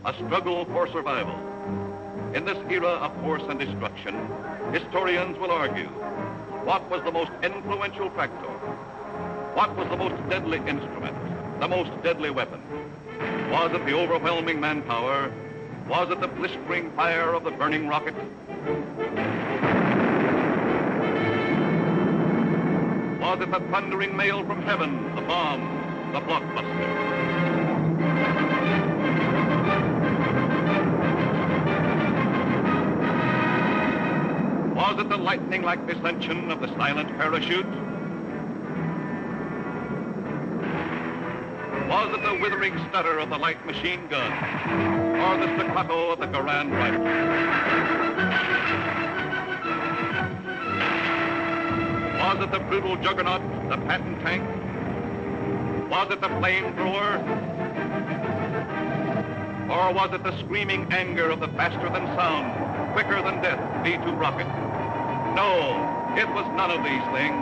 a struggle for survival. In this era of force and destruction, historians will argue, what was the most influential factor? What was the most deadly instrument, the most deadly weapon? Was it the overwhelming manpower? Was it the blistering fire of the burning rocket? Was it the thundering mail from heaven, the bomb, the blockbuster? Was it the lightning-like descension of the silent parachute? Was it the withering stutter of the light machine gun? Or the staccato of the Garand rifle? Was it the brutal juggernaut, the Patton tank? Was it the flamethrower? Or was it the screaming anger of the faster-than-sound, quicker-than-death V-2 rocket? No, it was none of these things.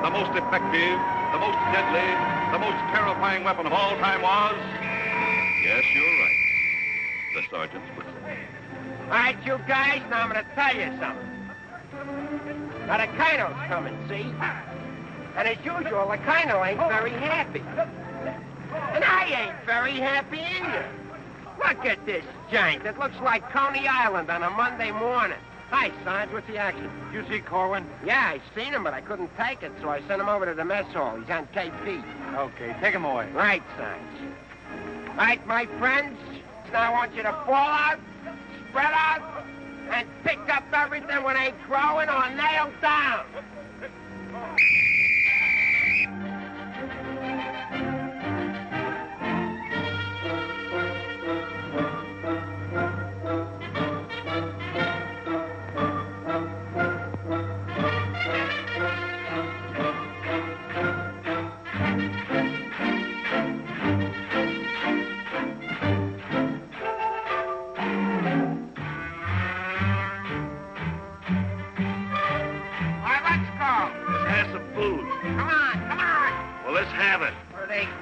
The most effective, the most deadly, the most terrifying weapon of all time was... Yes, you're right. The sergeant's whistle. All right, you guys, now I'm going to tell you something. Now, the Colonel's coming, see? And as usual, the Colonel ain't very happy. And I ain't very happy either. Look at this jank. It looks like Coney Island on a Monday morning. Hi, Sarge. What's the action? You see Corwin? Yeah, I seen him, but I couldn't take it, so I sent him over to the mess hall. He's on KP. Okay, take him away. Right, Sarge. All right, my friends. Now I want you to fall out, spread out, and pick up everything when they crowing or nailed down.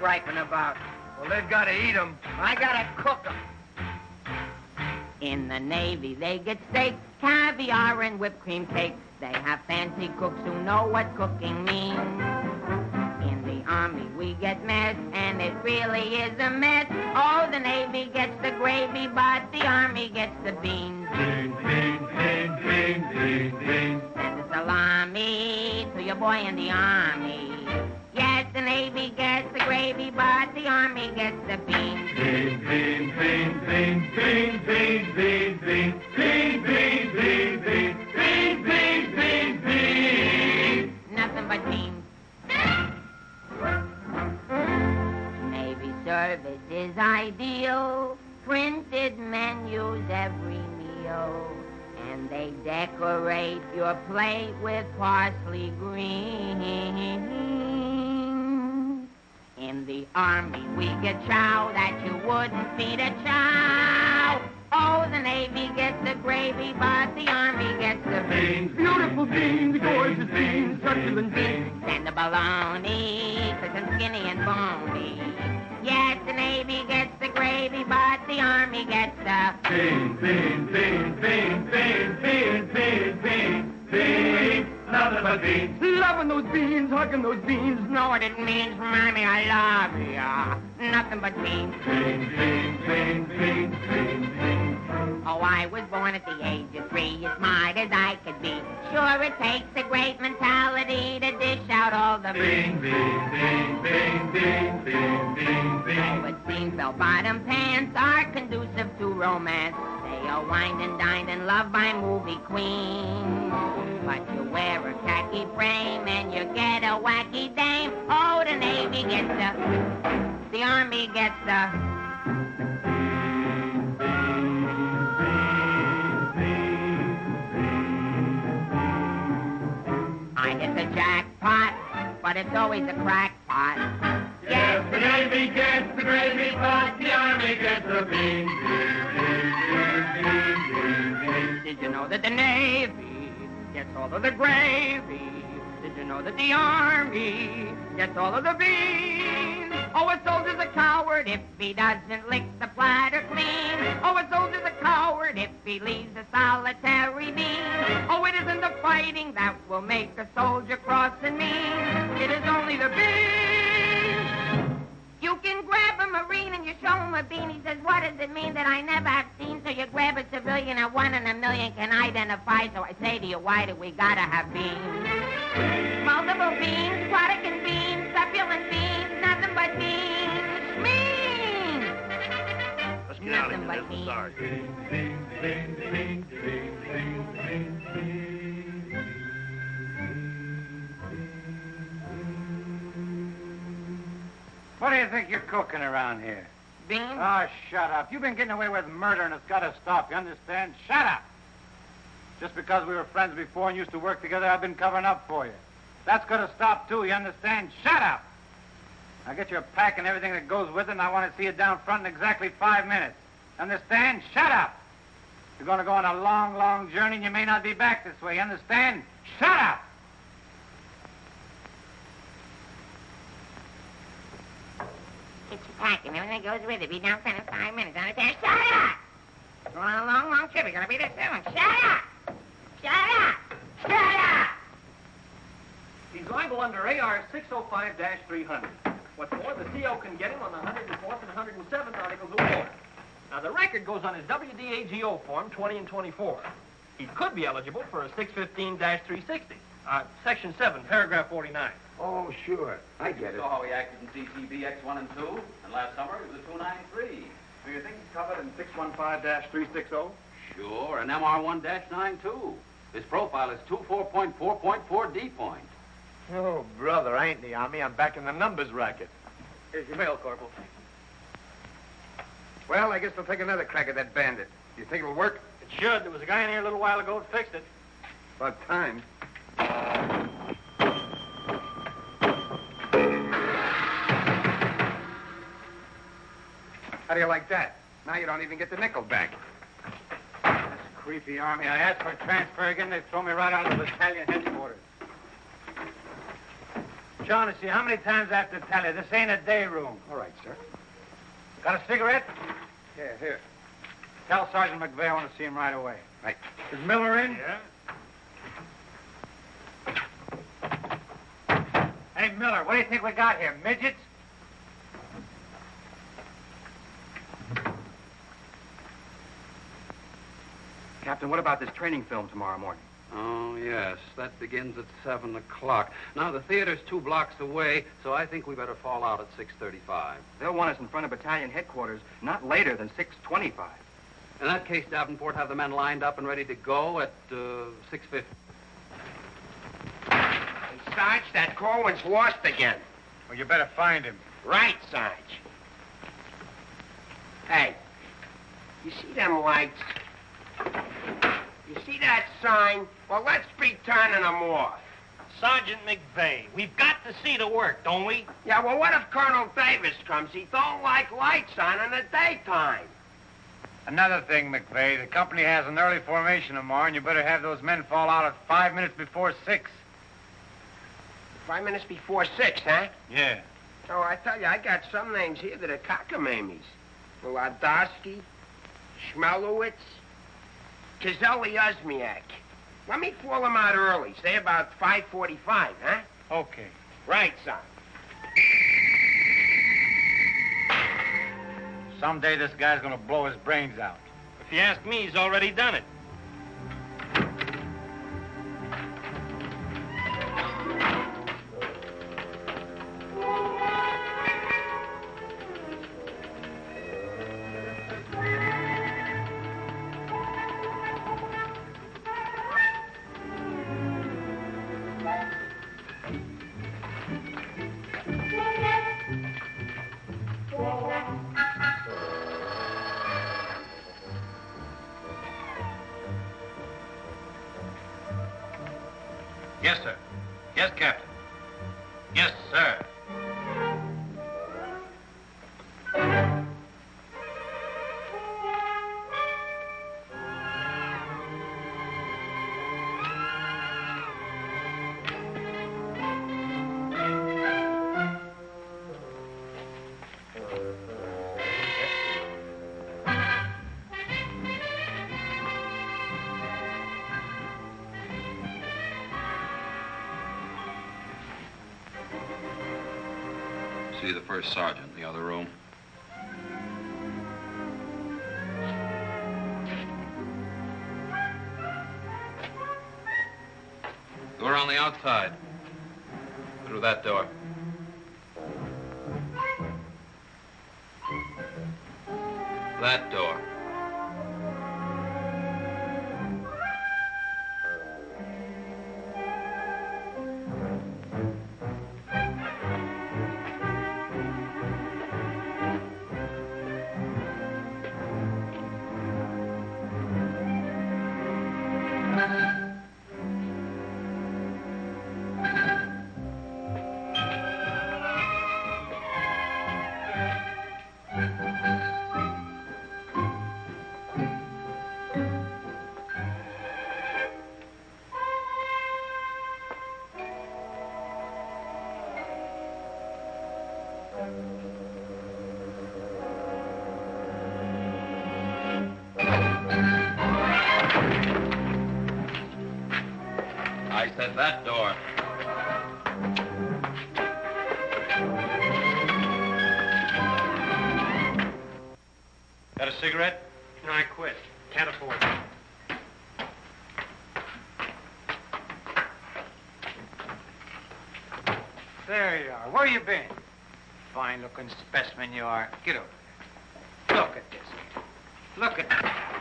Griping about? Well, they've got to eat them. I gotta cook them. In the Navy, they get steak, caviar, and whipped cream cake. They have fancy cooks who know what cooking means. In the Army, we get mess, and it really is a mess. Oh, the Navy gets the gravy, but the Army gets the beans. Beans, beans, beans, beans, beans, beans. Send a salami to your boy in the Army. Yes, the Navy gets the gravy, but the Army gets the beans. Beans, beans, beans, beans, beans, beans, beans, beans, beans, beans, beans, beans, beans, beans, beans, beans. Nothing but beans. Navy service is ideal. Printed menus every meal. And they decorate your plate with parsley green. In the Army, we get chow that you wouldn't feed a chow. Oh, the Navy gets the gravy, but the Army gets the beans. Beautiful beans, gorgeous beans, succulent beans. And the bologna, crisp and skinny and bony. Yes, the Navy gets the gravy, but the Army gets the beans, beans, beans, beans, beans, beans, beans, beans, beans. Nothing but beans. Loving those beans, hugging those beans. Know what it means, Mommy, I love ya. Nothing but beans. Beans, beans, beans, beans, beans, beans. Oh, I was born at the age of 3, as smart as I could be. Sure, it takes a great mentality to dish out all the beans, beans, beans, beans, beans, beans, beans, beans. Oh, it seems bell-bottom pants are conducive to romance. They are wined and dined and loved by movie queens. But you wear a khaki frame and you get a wacky dame. Oh, the Navy gets the Army gets the... I hit the jackpot, but it's always a crackpot. Yes, the Navy gets the gravy, but the Army gets the beans. Did you know that the Navy gets all of the gravy? Did you know that the Army gets all of the beans? Oh, a soldier's a coward. coward if he doesn't lick the platter clean. Oh, a soldier's a coward if he leaves a solitary bean. Oh, it isn't the fighting that will make a soldier cross and mean. It is only the bean. You can grab a Marine and you show him a bean. He says, what does it mean that I never have seen? So you grab a civilian and 1 in a million can identify. So I say to you, why do we gotta have beans? Multiple beans, product and beans, succulent beans, nothing but beans. Beans! Let's get out of Nothing here. but This is sorry. What do you think you're cooking around here? Beans? Oh, shut up. You've been getting away with murder, and it's got to stop. You understand? Shut up! Just because we were friends before and used to work together, I've been covering up for you. That's got to stop, too. You understand? Shut up! Now get your pack and everything that goes with it, and I want to see you down front in exactly 5 minutes. Understand? Shut up! You're going to go on a long, long journey, and you may not be back this way. You understand? Shut up! Get your pack and everything that goes with it. Be down front in 5 minutes. Understand? Shut up! We're on a long, long trip. We're gonna be there soon. Shut up! Shut up! Shut up! He's liable under AR 605-300. What's more, the CO can get him on the 104th and 107th Articles of War. Now, the record goes on his WDAGO form 20 and 24. He could be eligible for a 615-360. Section 7, paragraph 49. Oh, sure. I get it. saw how he acted in CCB X1 and 2, and last summer he was a 293. Do you think he's covered in 615-360? Sure, and MR1-9 too. His profile is 24.4.4 D point. Oh, brother, I ain't in the Army. I'm back in the numbers racket. Here's your mail, Corporal. Well, I guess we'll take another crack at that bandit. Do you think it'll work? It should. There was a guy in here a little while ago that fixed it. About time. How do you like that? Now you don't even get the nickel back. This creepy Army. I asked for a transfer again. They throw me right out of the battalion headquarters. Shaughnessy, how many times I have to tell you, this ain't a day room. All right, sir. Got a cigarette? Yeah, here. Tell Sergeant McVeigh I want to see him right away. Right. Is Miller in? Yeah? Hey, Miller, what do you think we got here? Midgets? Captain, what about this training film tomorrow morning? Oh, yes, that begins at 7 o'clock. Now, the theater's 2 blocks away, so I think we better fall out at 6:35. They'll want us in front of battalion headquarters not later than 6:25. In that case, Davenport, have the men lined up and ready to go at 6:50. Hey, Sarge, that Corwin's lost again. Well, you better find him. Right, Sarge. Hey, you see them lights? You see that sign? Well, let's be turning them off. Sergeant McVeigh, we've got to see the work, don't we? Yeah, well, what if Colonel Davis comes? He don't like lights on in the daytime. Another thing, McVeigh, the company has an early formation tomorrow, and you better have those men fall out at 5 minutes before 6. 5 minutes before 6, huh? Yeah. Oh, I tell you, I got some names here that are cockamamies. Wladowski, Schmelowitz, Kazeli Uzmiak. Let me pull them out early, say about 5:45, huh? Okay. Right, son. Someday this guy's gonna blow his brains out. If you ask me, he's already done it. see the first sergeant in the other room. Door on the outside. Through that door. That door. I said that door. Got a cigarette? No, I quit. Can't afford it. There you are. Where you been? Fine-looking specimen you are. Get over there. Look at this. Look at that.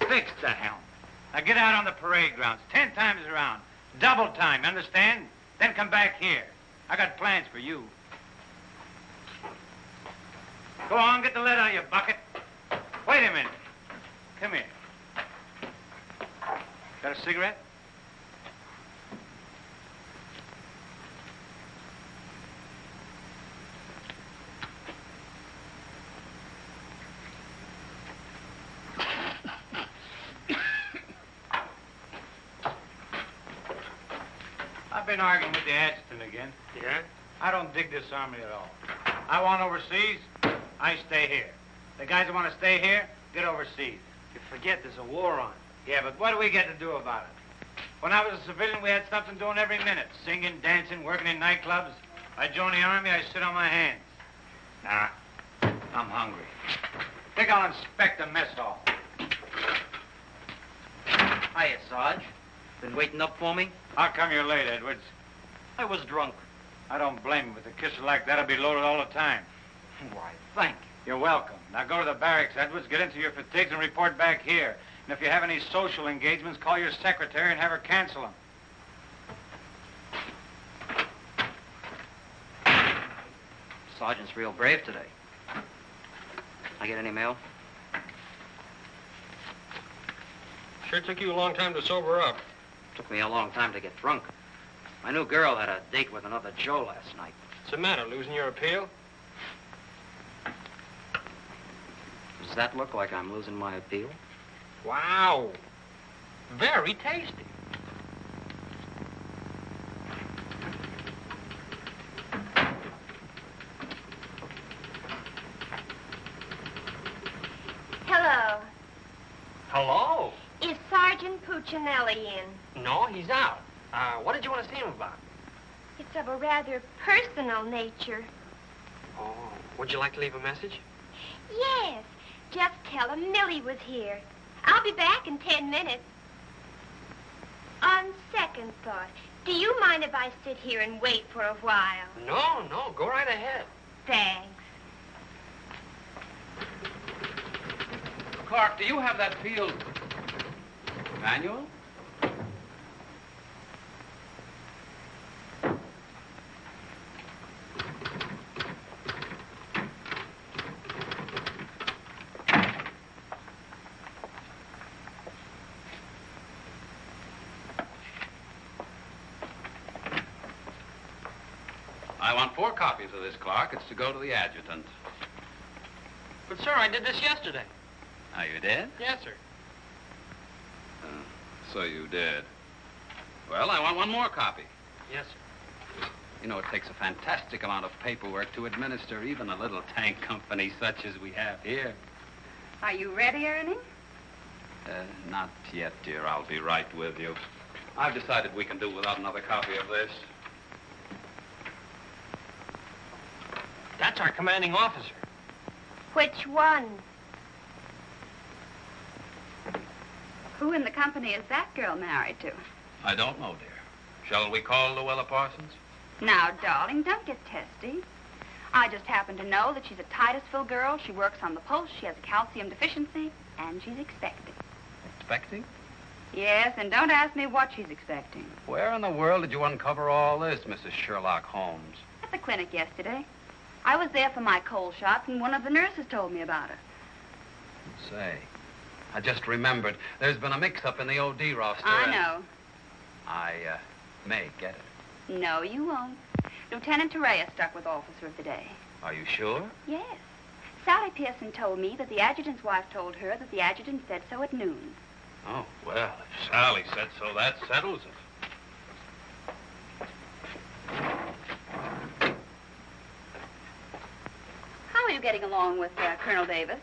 Fix the helm. Now get out on the parade grounds 10 times around. Double time, understand? Then come back here. I got plans for you. Go on, get the lead out of your bucket. Wait a minute. Come here. Got a cigarette? I've been arguing with the adjutant again. Yeah? I don't dig this army at all. I want overseas, I stay here. The guys that want to stay here, get overseas. You forget there's a war on. Yeah, but what do we get to do about it? When I was a civilian, we had something doing every minute. Singing, dancing, working in nightclubs. I joined the army, I sit on my hands. Nah, I'm hungry. Think I'll inspect the mess hall. Hiya, Sarge. Been waiting up for me? How come you're late, Edwards? I was drunk. I don't blame you. With a kisser like that, I'll be loaded all the time. Why, thank you. You're welcome. Now go to the barracks, Edwards, get into your fatigues and report back here. And if you have any social engagements, call your secretary and have her cancel them. Sergeant's real brave today. I get any mail? Sure took you a long time to sober up. Took me a long time to get drunk. My new girl had a date with another Joe last night. What's the matter, losing your appeal? Does that look like I'm losing my appeal? Wow. Very tasty. Hello. Hello. Is Sergeant Puccinelli in? No, he's out. What did you want to see him about? It's of a rather personal nature. Oh, would you like to leave a message? Yes. Just tell him Millie was here. I'll be back in 10 minutes. On second thought, do you mind if I sit here and wait for a while? No, go right ahead. Thanks. Clark, do you have that field manual? I want 4 copies of this, Clark. It's to go to the adjutant. But, sir, I did this yesterday. Oh, you did? Yes, sir. So you did. Well, I want 1 more copy. Yes, sir. You know, it takes a fantastic amount of paperwork to administer even a little tank company such as we have here. Are you ready, Ernie? Not yet, dear. I'll be right with you. I've decided we can do without another copy of this. That's our commanding officer. Which one? Who in the company is that girl married to? I don't know, dear. Shall we call Luella Parsons? Now, darling, don't get testy. I just happen to know that she's a Titusville girl. She works on the post. She has a calcium deficiency, and she's expecting. Expecting? Yes, and don't ask me what she's expecting. Where in the world did you uncover all this, Mrs. Sherlock Holmes? At the clinic yesterday. I was there for my cold shots, and one of the nurses told me about her. Say, I just remembered. There's been a mix-up in the OD roster. I know. I may get it. No, you won't. Lieutenant Torreya stuck with Officer of the Day. Are you sure? Yes. Sally Pearson told me that the adjutant's wife told her that the adjutant said so at noon. Oh, well, if Sally said so, that settles it. How are you getting along with Colonel Davis?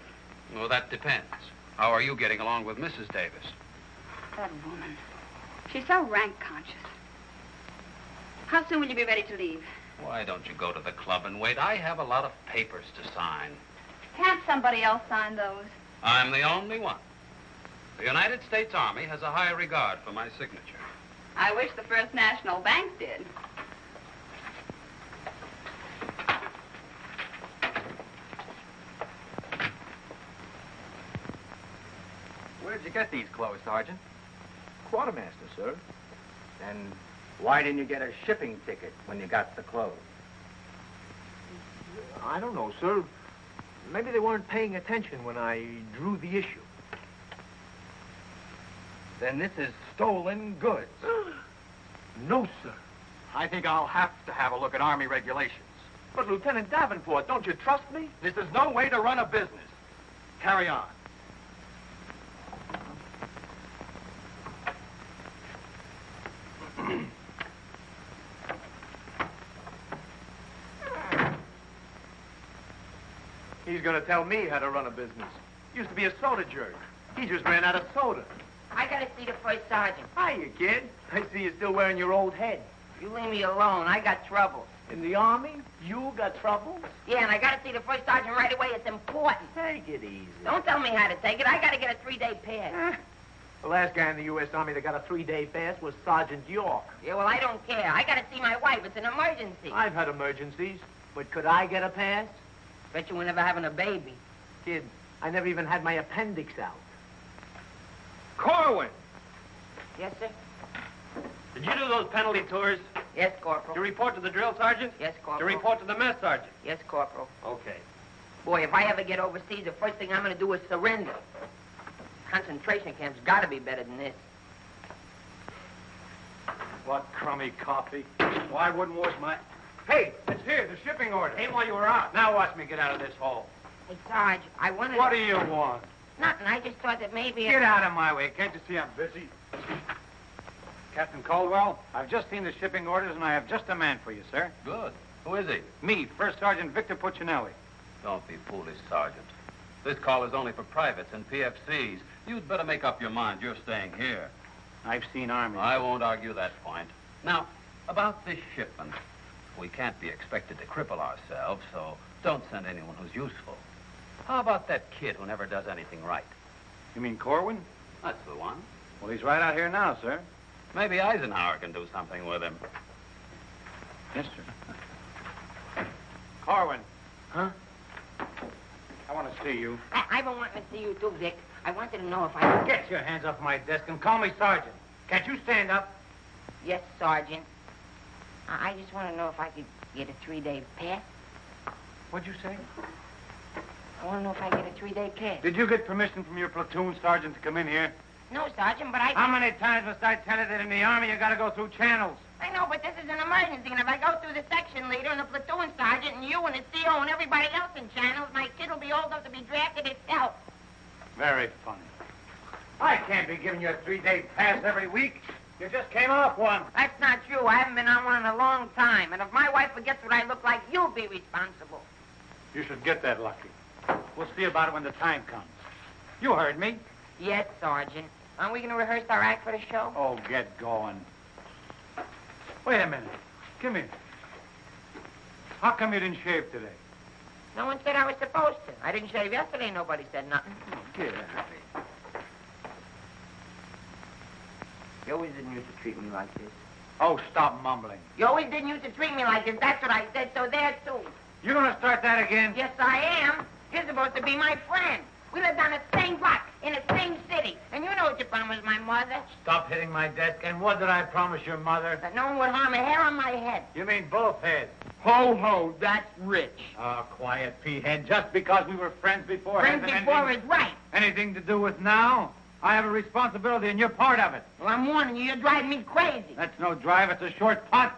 Well, that depends. How are you getting along with Mrs. Davis? That woman. She's so rank conscious. How soon will you be ready to leave? Why don't you go to the club and wait? I have a lot of papers to sign. Can't somebody else sign those? I'm the only one. The United States Army has a high regard for my signature. I wish the First National Bank did. Where'd you get these clothes, Sergeant? Quartermaster, sir. And why didn't you get a shipping ticket when you got the clothes? I don't know, sir. Maybe they weren't paying attention when I drew the issue. Then this is stolen goods. No, sir. I think I'll have to have a look at Army regulations. But, Lieutenant Davenport, don't you trust me? This is no way to run a business. Carry on. He's going to tell me how to run a business. Used to be a soda jerk. He just ran out of soda. I gotta see the first sergeant. Hiya, kid. I see you're still wearing your old head. You leave me alone. I got trouble. In the Army? You got trouble? Yeah, and I gotta see the first sergeant right away. It's important. Take it easy. Don't tell me how to take it. I gotta get a 3-day pass. The last guy in the U.S. Army that got a 3-day pass was Sergeant York. Yeah, well, I don't care. I gotta see my wife. It's an emergency. I've had emergencies, but could I get a pass? Bet you were never having a baby. Kid, I never even had my appendix out. Corwin! Yes, sir? Did you do those penalty tours? Yes, Corporal. To report to the drill sergeant? Yes, To Corporal. report to the mess sergeant? Yes, Corporal. Okay. Boy, if I ever get overseas, the first thing I'm gonna do is surrender. Concentration camp's gotta be better than this. What crummy coffee. Why wouldn't wash my... Hey, it's here, the shipping order. Came while you were out. Now watch me get out of this hole. Hey, Sarge, I wanted... What do you want? Nothing. I just thought that maybe... Get out of my way. Can't you see I'm busy? Captain Caldwell, I've just seen the shipping orders, and I have just a man for you, sir. Good. Who is he? Me, First Sergeant Victor Puccinelli. Don't be foolish, Sergeant. This call is only for privates and PFCs. You'd better make up your mind you're staying here. I've seen Army. I won't argue that point. Now, about this shipment. We can't be expected to cripple ourselves, so don't send anyone who's useful. How about that kid who never does anything right? You mean Corwin? That's the one. Well, he's right out here now, sir. Maybe Eisenhower can do something with him. Yes, sir. Corwin. Huh? I want to see you. I've been wanting to see you too, Vic. I wanted to know if I... Get your hands off my desk and call me Sergeant. Can't you stand up? Yes, Sergeant. I just want to know if I could get a 3-day pass. What'd you say? I want to know if I get a 3-day pass. Did you get permission from your platoon sergeant to come in here? No, Sergeant, but I... How many times must I tell you that in the Army you got to go through channels? I know, but this is an emergency, and if I go through the section leader and the platoon sergeant and you and the CO and everybody else in channels, my kid will be old enough to be drafted itself. Very funny. I can't be giving you a 3-day pass every week. You just came off one. That's not true. I haven't been on one in a long time, and if my wife forgets what I look like, you'll be responsible. You should get that lucky. We'll see about it when the time comes. You heard me. Yes, Sergeant. Aren't we going to rehearse our act for the show? Oh, get going. Wait a minute. Come here. How come you didn't shave today? No one said I was supposed to. I didn't shave yesterday. Nobody said nothing. Get out of here. You always didn't used to treat me like this. Oh, stop mumbling. You always didn't used to treat me like this. That's what I said, so there, too. You gonna start that again? Yes, I am. You're supposed to be my friend. We lived on the same block, in the same city. And you know what you promised my mother. Stop hitting my desk. And what did I promise your mother? That no one would harm a hair on my head. You mean both heads? Ho, ho, that's rich. Oh, quiet, P-head. Just because we were friends before... Friends before is right. Anything to do with now? I have a responsibility, and you're part of it. Well, I'm warning you, you're driving me crazy. That's no drive. It's a short putt.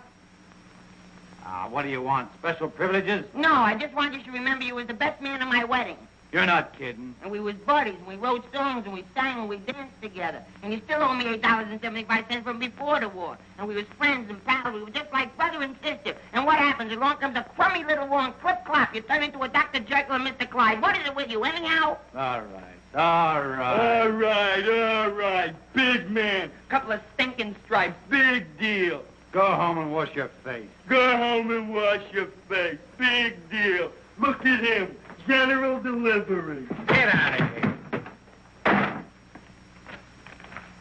What do you want? Special privileges? No, I just want you to remember you was the best man at my wedding. You're not kidding. And we was buddies, and we wrote songs, and we sang, and we danced together. And you still owe me $8.75 from before the war. And we was friends and pals. We were just like brother and sister. And what happens? Along comes a crummy little war and clip-clop. You turn into a Dr. Jekyll and Mr. Clyde. What is it with you, anyhow? All right. Big man. Couple of stinking stripes. Big deal. Go home and wash your face. Go home and wash your face. Big deal. Look at him. General delivery. Get out of here.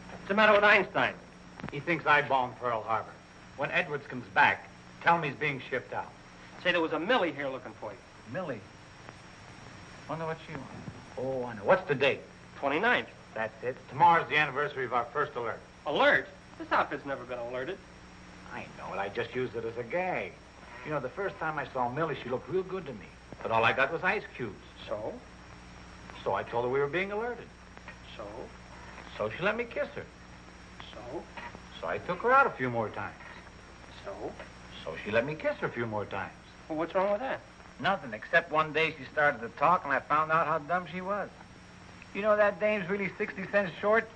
What's the matter with Einstein? He thinks I bombed Pearl Harbor. When Edwards comes back, tell him he's being shipped out. Say there was a Millie here looking for you. Millie? Wonder what she wants. Oh, I know. What's the date? 29th. That's it. Tomorrow's the anniversary of our first alert. Alert? This outfit's never been alerted. I know it. I just used it as a gag. You know, the first time I saw Millie, she looked real good to me. But all I got was ice cubes. So? So I told her we were being alerted. So? So she let me kiss her. So? So I took her out a few more times. So? So she let me kiss her a few more times. Well, what's wrong with that? Nothing, except one day she started to talk and I found out how dumb she was. You know that dame's really 60 cents short?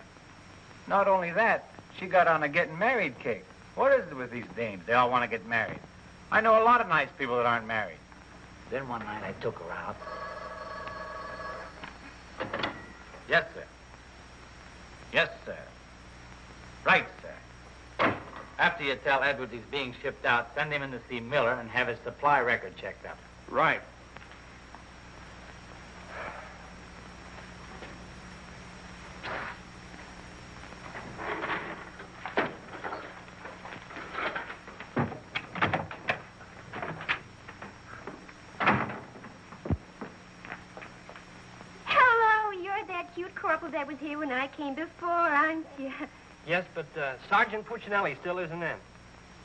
Not only that, she got on a getting married kick. What is it with these dames? They all want to get married. I know a lot of nice people that aren't married. Then one night I took her out. Yes, sir. Yes, sir. Right, sir. After you tell Edwards he's being shipped out, send him in to see Miller and have his supply record checked up. Right. Corporal that was here when I came before, aren't you? Yes, but Sergeant Puccinelli still isn't in.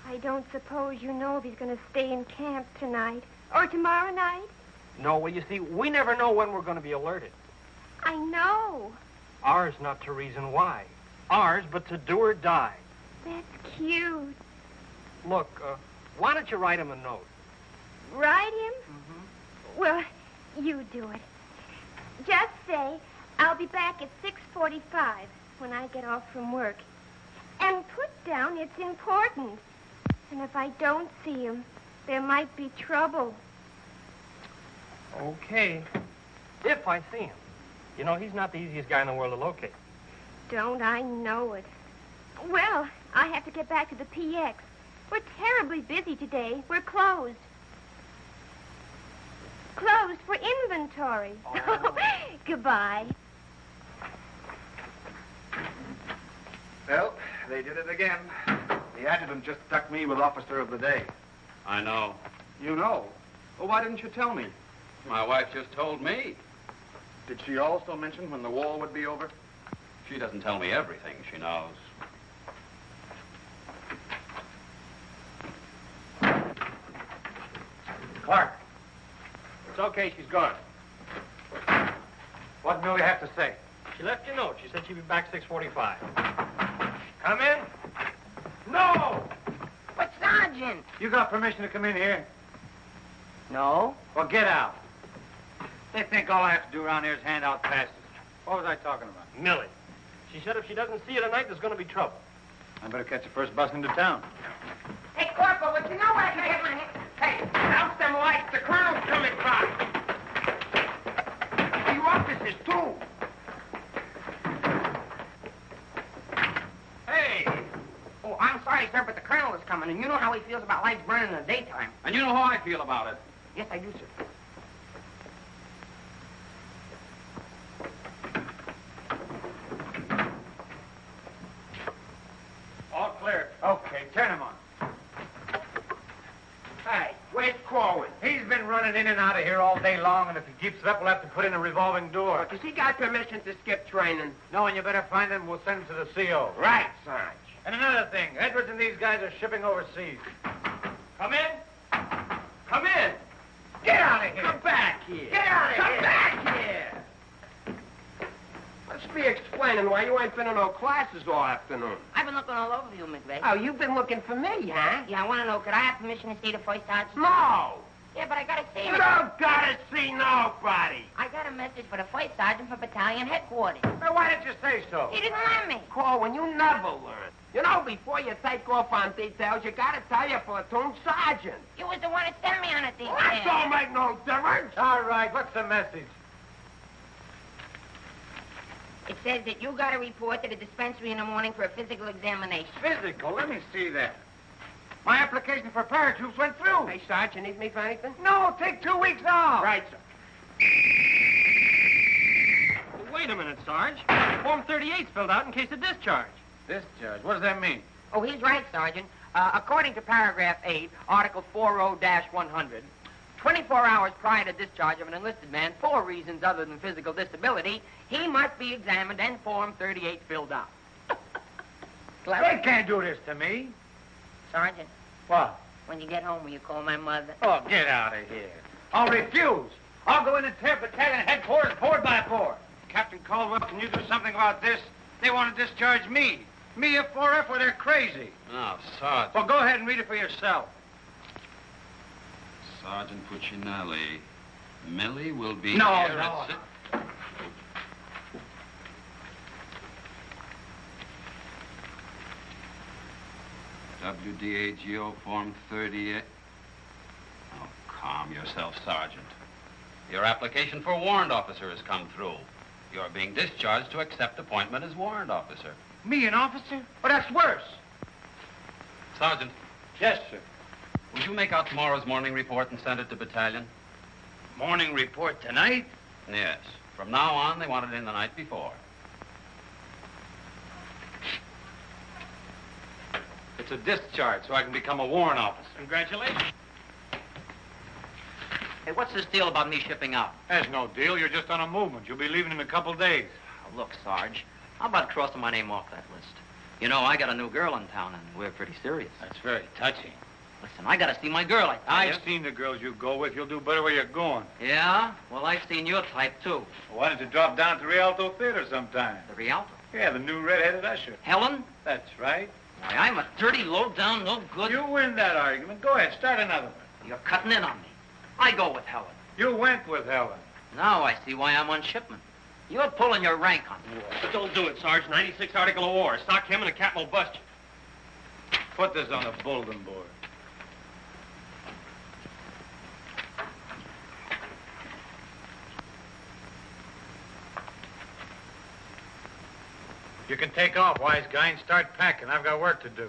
I don't suppose you know if he's going to stay in camp tonight or tomorrow night? No, well, you see, we never know when we're going to be alerted. I know. Ours not to reason why. Ours, but to do or die. That's cute. Look, why don't you write him a note? Write him? Mm-hmm. Well, you do it. Just say, I'll be back at 6:45 when I get off from work. And put down it's important. And if I don't see him, there might be trouble. Okay. If I see him. You know, he's not the easiest guy in the world to locate. Don't I know it? Well, I have to get back to the PX. We're terribly busy today. We're closed. Closed for inventory. Oh. Goodbye. Well, they did it again. The adjutant just stuck me with Officer of the Day. I know. You know? Well, why didn't you tell me? My wife just told me. Did she also mention when the war would be over? She doesn't tell me everything she knows. Clark. It's okay, she's gone. What did Millie have to say? She left you a note. She said she'd be back 6:45. Come in. No! But, Sergeant! You got permission to come in here? No. Well, get out. They think all I have to do around here is hand out passes. What was I talking about? Millie. She said if she doesn't see you tonight, there's going to be trouble. I better catch the first bus into town. Hey, Corporal, would you know what I can get my hand? Hey, out them lights. The colonel's coming by. You officers, too. Hey! Oh, I'm sorry, sir, but the colonel is coming, and you know how he feels about lights burning in the daytime. And you know how I feel about it. Yes, I do, sir. running in and out of here all day long, and if he keeps it up, we'll have to put in a revolving door. Does he got permission to skip training? No, and you better find him. We'll send him to the CO. Right, Sarge. And another thing, Edwards and these guys are shipping overseas. Come in. Come in. Get out of here. Come back here. Get out of here. Come back here. Must be explaining why you ain't been in no classes all afternoon. I've been looking all over you, McVeigh. Oh, you've been looking for me, huh? Yeah, I want to know, could I have permission to see the first sergeant? No. Yeah, but I got to see You him. don't gotta see nobody. I got a message for the first sergeant for battalion headquarters. Now, why didn't you say so? He didn't let me. Corwin, you never learn. You know, before you take off on details, you gotta tell your platoon sergeant. You was the one that sent me on a detail. That don't make no difference. All right, what's the message? It says that you got to report to the dispensary in the morning for a physical examination. Physical? Let me see that. My application for paratroops went through. Hey, Sarge, you need me for anything? No, take 2 weeks off. Right, sir. Well, wait a minute, Sarge. Form 38's filled out in case of discharge. Discharge? What does that mean? Oh, he's right, Sergeant. According to paragraph 8, Article 40-100, 24 hours prior to discharge of an enlisted man for reasons other than physical disability, he must be examined and Form 38 filled out. They can't do this to me. Sergeant, What? when you get home, will you call my mother? Oh, get out of here. I'll refuse. I'll go in and tear battalion headquarters board by board. Captain Caldwell, can you do something about this? They want to discharge me. Me, a 4F, or they're crazy. Now, Sergeant. Well, go ahead and read it for yourself. Sergeant Puccinelli. Millie will be No, here no. at six. WDAGO Form 38. Oh, calm yourself, Sergeant. Your application for warrant officer has come through. You're being discharged to accept appointment as warrant officer. Me, an officer? Oh, that's worse. Sergeant, Yes, sir. will you make out tomorrow's morning report and send it to battalion? Morning report tonight? Yes. From now on, they want it in the night before. It's a discharge, so I can become a warrant officer. Congratulations. Hey, what's this deal about me shipping out? There's no deal. You're just on a movement. You'll be leaving in a couple days. Oh, look, Sarge, how about crossing my name off that list? You know, I got a new girl in town, and we're pretty serious. That's very touching. Listen, I gotta see my girl, I tell you. I've seen the girls you go with. You'll do better where you're going. Yeah? Well, I've seen your type, too. Why don't you drop down to Rialto Theater sometime? The Rialto. Yeah, the new red-headed usher. Helen? That's right. Why, I'm a dirty, low-down, no good... You win that argument. Go ahead, start another one. You're cutting in on me. I go with Helen. You went with Helen. Now I see why I'm on shipment. You're pulling your rank on me. Don't do it, Sarge. 96 Article of War. Sock him and the captain will bust you. Put this on the bulletin board. You can take off, wise guy, and start packing. I've got work to do.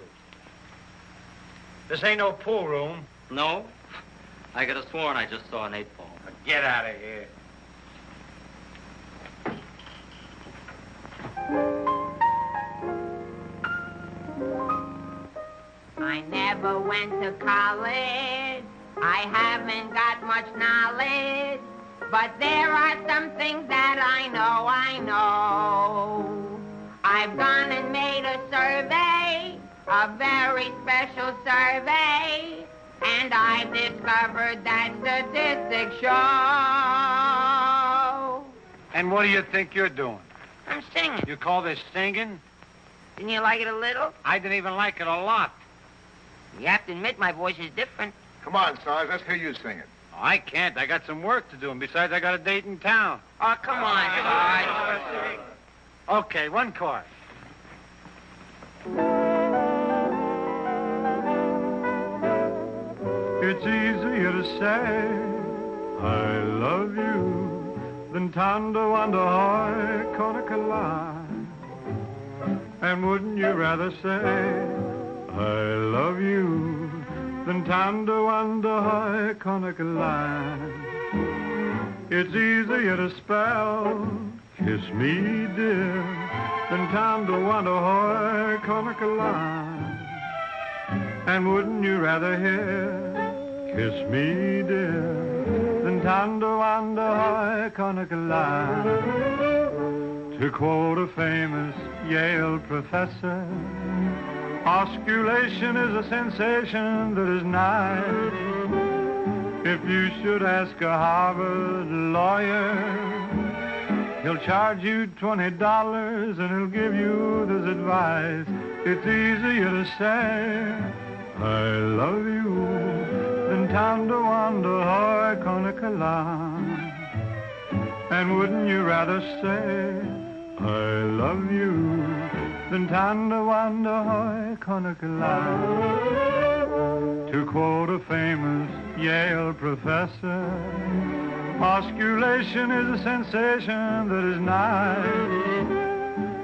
This ain't no pool room. No? I could have sworn I just saw an 8-ball. Get out of here. I never went to college. I haven't got much knowledge. But there are some things that I know. I've gone and made a survey, a very special survey, and I've discovered that statistics show. And what do you think you're doing? I'm singing. You call this singing? Didn't you like it a little? I didn't even like it a lot. You have to admit my voice is different. Come on, Sarge, let's hear you sing it. Oh, I can't. I got some work to do, and besides, I got a date in town. Oh, come on, Sarge. Okay, one chord. It's easier to say I love you than to wonder how lie. And wouldn't you rather say I love you than to wonder how lie? It's easier to spell kiss me dear than to wonder how lie. And wouldn't you rather hear kiss me dear den Tandawanda Conakala. To quote a famous Yale professor, osculation is a sensation that is nice. If you should ask a Harvard lawyer, he'll charge you $20 and he'll give you this advice. It's easier to say, I love you, than Tandawanda Hoy Conakala. And wouldn't you rather say, I love you, than Tandawanda Hoy Conakala? To quote a famous Yale professor, osculation is a sensation that is nice.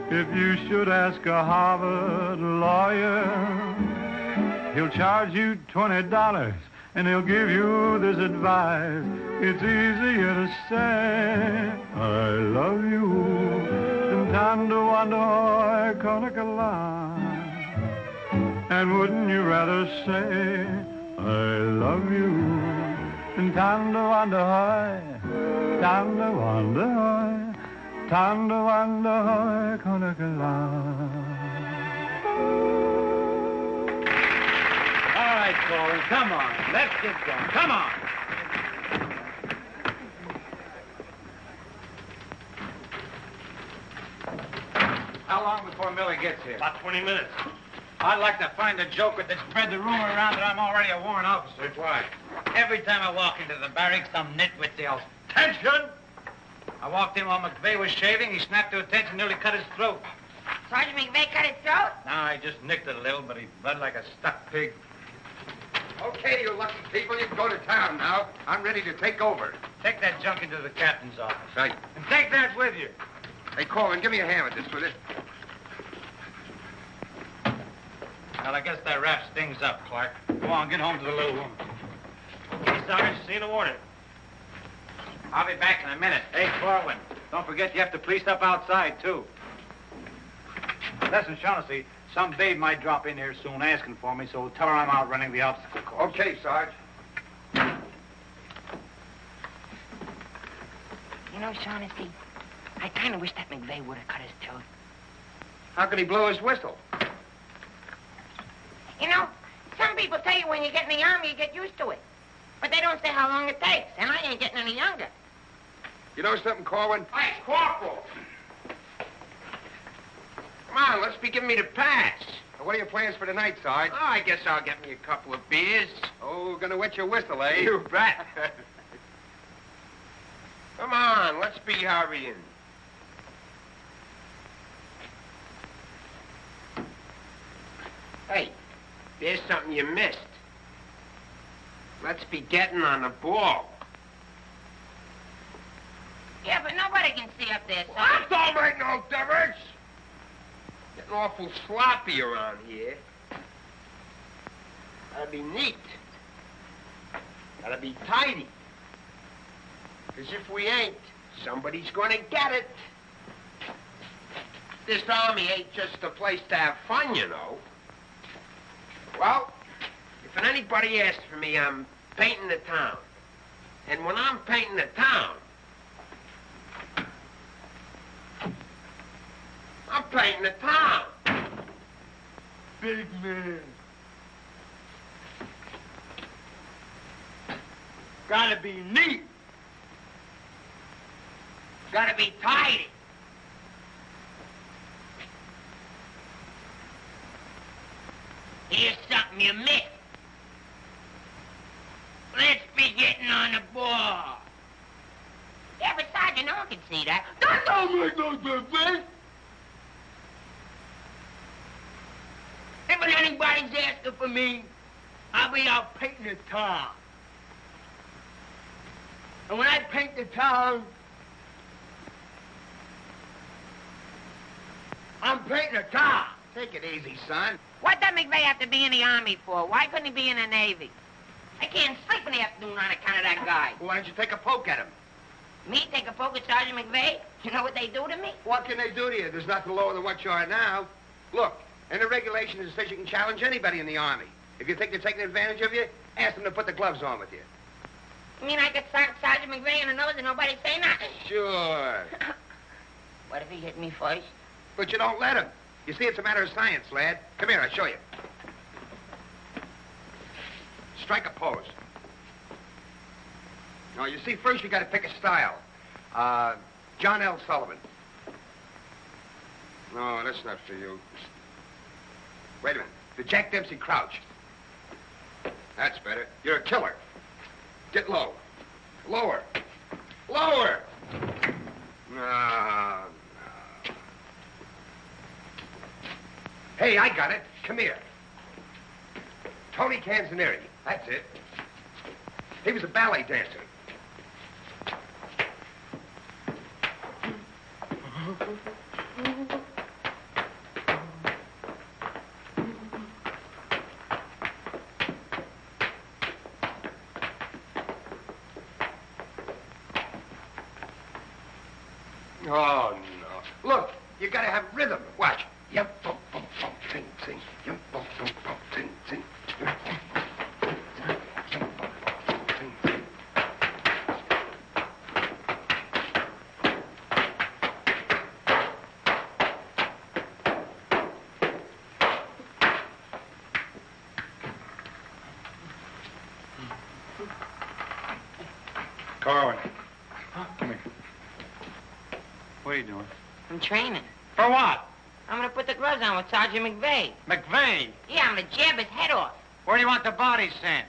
If you should ask a Harvard lawyer, he'll charge you $20 and he'll give you this advice. It's easier to say, I love you, than Tandawanda Hoy Conakala. And wouldn't you rather say, I love you, than Tandawanda Hoy, Tandawanda Hoy, Tandawanda Hoy Conakala. All right, Corwin, come on. Let's get going. Come on. How long before Millie gets here? About 20 minutes. I'd like to find a joker that spread the rumor around that I'm already a warrant officer. Why? Every time I walk into the barracks, some nitwit yells, "Attention!" I walked in while McVeigh was shaving. He snapped to attention, nearly cut his throat. Sergeant McVeigh cut his throat? No, I just nicked it a little, but he bled like a stuck pig. Okay, you lucky people, you can go to town now. I'm ready to take over. Take that junk into the captain's office. Right. And take that with you. Hey, Corwin, give me a hand with this, will you? Well, I guess that wraps things up, Clark. Go on, get home to the little woman. Okay, Sarge, see you in the morning. I'll be back in a minute. Hey, Corwin, don't forget you have to police up outside, too. Listen, Shaughnessy, some babe might drop in here soon asking for me, so tell her I'm out running the obstacle course. Okay, Sarge. You know, Shaughnessy, I kind of wish that McVeigh would have cut his throat. How can he blow his whistle? You know, some people tell you when you get in the Army, you get used to it. But they don't say how long it takes, and I ain't getting any younger. You know something, Corwin? Hey, Corporal! Come on, let's be giving me the pass. What are your plans for tonight, Sarge? Oh, I guess I'll get me a couple of beers. Oh, gonna wet your whistle, eh? You bet. Come on, let's be hurrying. Hey, there's something you missed. Let's be getting on the ball. Yeah, but nobody can see up there, son. That don't make no difference. Getting awful sloppy around here. Gotta be neat. Gotta be tidy. Because if we ain't, somebody's gonna get it. This Army ain't just a place to have fun, you know. Well, if anybody asks for me, I'm painting the town. And when I'm painting the town, I'm painting the town. Big man. Gotta be neat. Gotta be tidy. Here's something you missed. Let's be getting on the ball. Yeah, but Sergeant, no one can see that. Don't make no difference. If anybody's asking for me, I'll be out painting the town. And when I paint the town, I'm painting the town. Take it easy, son. What does McVeigh have to be in the Army for? Why couldn't he be in the Navy? I can't sleep in the afternoon on account of that guy. Why don't you take a poke at him? Me take a poke at Sergeant McVeigh? You know what they do to me? What can they do to you? There's nothing lower than what you are now. Look, in the regulations, it says you can challenge anybody in the Army. If you think they're taking advantage of you, ask them to put the gloves on with you. You mean I could start Sergeant McVeigh in the nose and nobody say nothing? Sure. What if he hit me first? But you don't let him. You see, it's a matter of science, lad. Come here, I'll show you. Strike a pose. Now, you see, first you got to pick a style. John L. Sullivan. No, that's not for you. Wait a minute. The Jack Dempsey crouch. That's better. You're a killer. Get low. Lower. Lower. No. Hey, I got it. Come here. Tony Canzanieri. That's it. He was a ballet dancer. Oh, no. Look, you gotta have rhythm. Watch. Yep, bump, bump, bump, ting, ting. Yep, bump, bump, bump, ting, ting. Corwin. Come here. What are you doing? I'm training. For what? I'm gonna put the gloves on with Sergeant McVeigh. McVeigh? Yeah, I'm gonna jab his head off. Where do you want the body sent?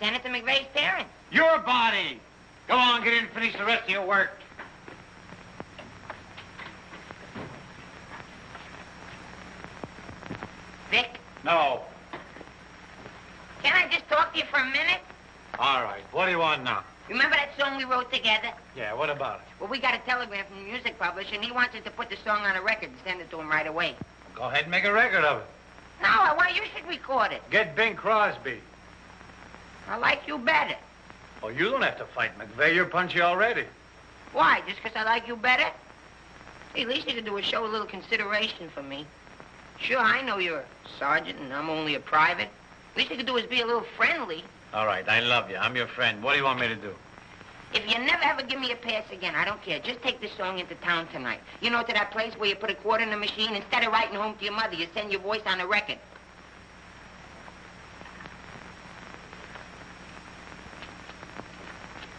Send it to McVeigh's parents. Your body! Go on, get in and finish the rest of your work. Vic, No. can I just talk to you for a minute? All right. What do you want now? Remember that song we wrote together? Yeah, what about it? Well, we got a telegram from the music publisher, and he wants us to put the song on a record and send it to him right away. Go ahead and make a record of it. No, I want you should record it. Get Bing Crosby. I like you better. Oh, you don't have to fight McVeigh. You're punchy already. Why? Just 'cause I like you better? Hey, at least you could do is show a little consideration for me. Sure, I know you're a sergeant and I'm only a private. At least you could do is be a little friendly. All right, I love you. I'm your friend. What do you want me to do? If you never ever give me a pass again, I don't care. Just take this song into town tonight. You know, to that place where you put a quarter in the machine. Instead of writing home to your mother, you send your voice on a record.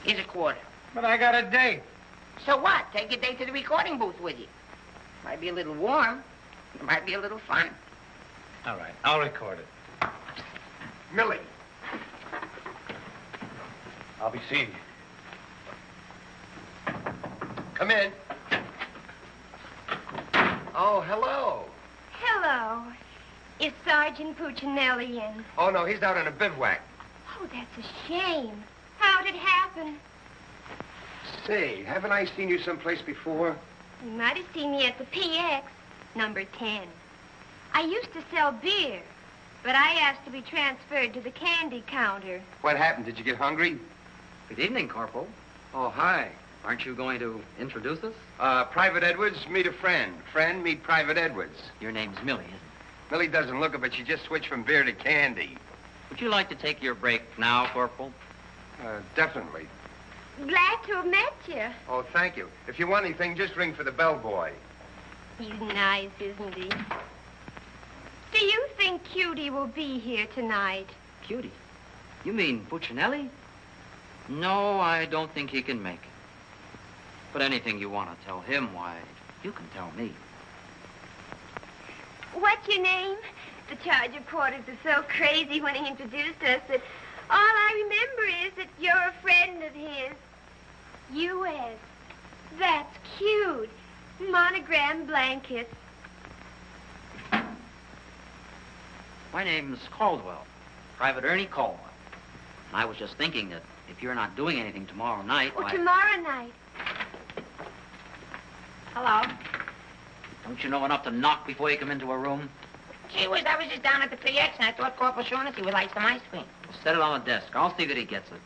Here's a quarter. But I got a date. So what? Take your date to the recording booth with you. Might be a little warm. It might be a little fun. All right, I'll record it. Millie. I'll be seeing you. Come in. Oh, hello. Hello. Is Sergeant Puccinelli in? Oh, no, he's out on a bivouac. Oh, that's a shame. How'd it happen? Say, haven't I seen you someplace before? You might have seen me at the PX, number 10. I used to sell beer, but I asked to be transferred to the candy counter. What happened? Did you get hungry? Good evening, Corporal. Oh, hi. Aren't you going to introduce us? Private Edwards, meet a friend. Friend, meet Private Edwards. Your name's Millie, isn't it? Millie doesn't look it, but she just switched from beer to candy. Would you like to take your break now, Corporal? Definitely. Glad to have met you. Oh, thank you. If you want anything, just ring for the bellboy. He's nice, isn't he? Do you think Cutie will be here tonight? Cutie? You mean Puccinelli? No, I don't think he can make it. But anything you want to tell him, why, you can tell me. What's your name? The charge of quarters was so crazy when he introduced us that all I remember is that you're a friend of his. U.S. That's cute. Monogram blankets. My name's Caldwell, Private Ernie Caldwell. And I was just thinking that if you're not doing anything tomorrow night, Oh, why... tomorrow night. Hello. Don't you know enough to knock before you come into a room? Gee whiz, I was just down at the PX and I thought Corporal Shaughnessy would like some ice cream. Set it on the desk. I'll see that he gets it.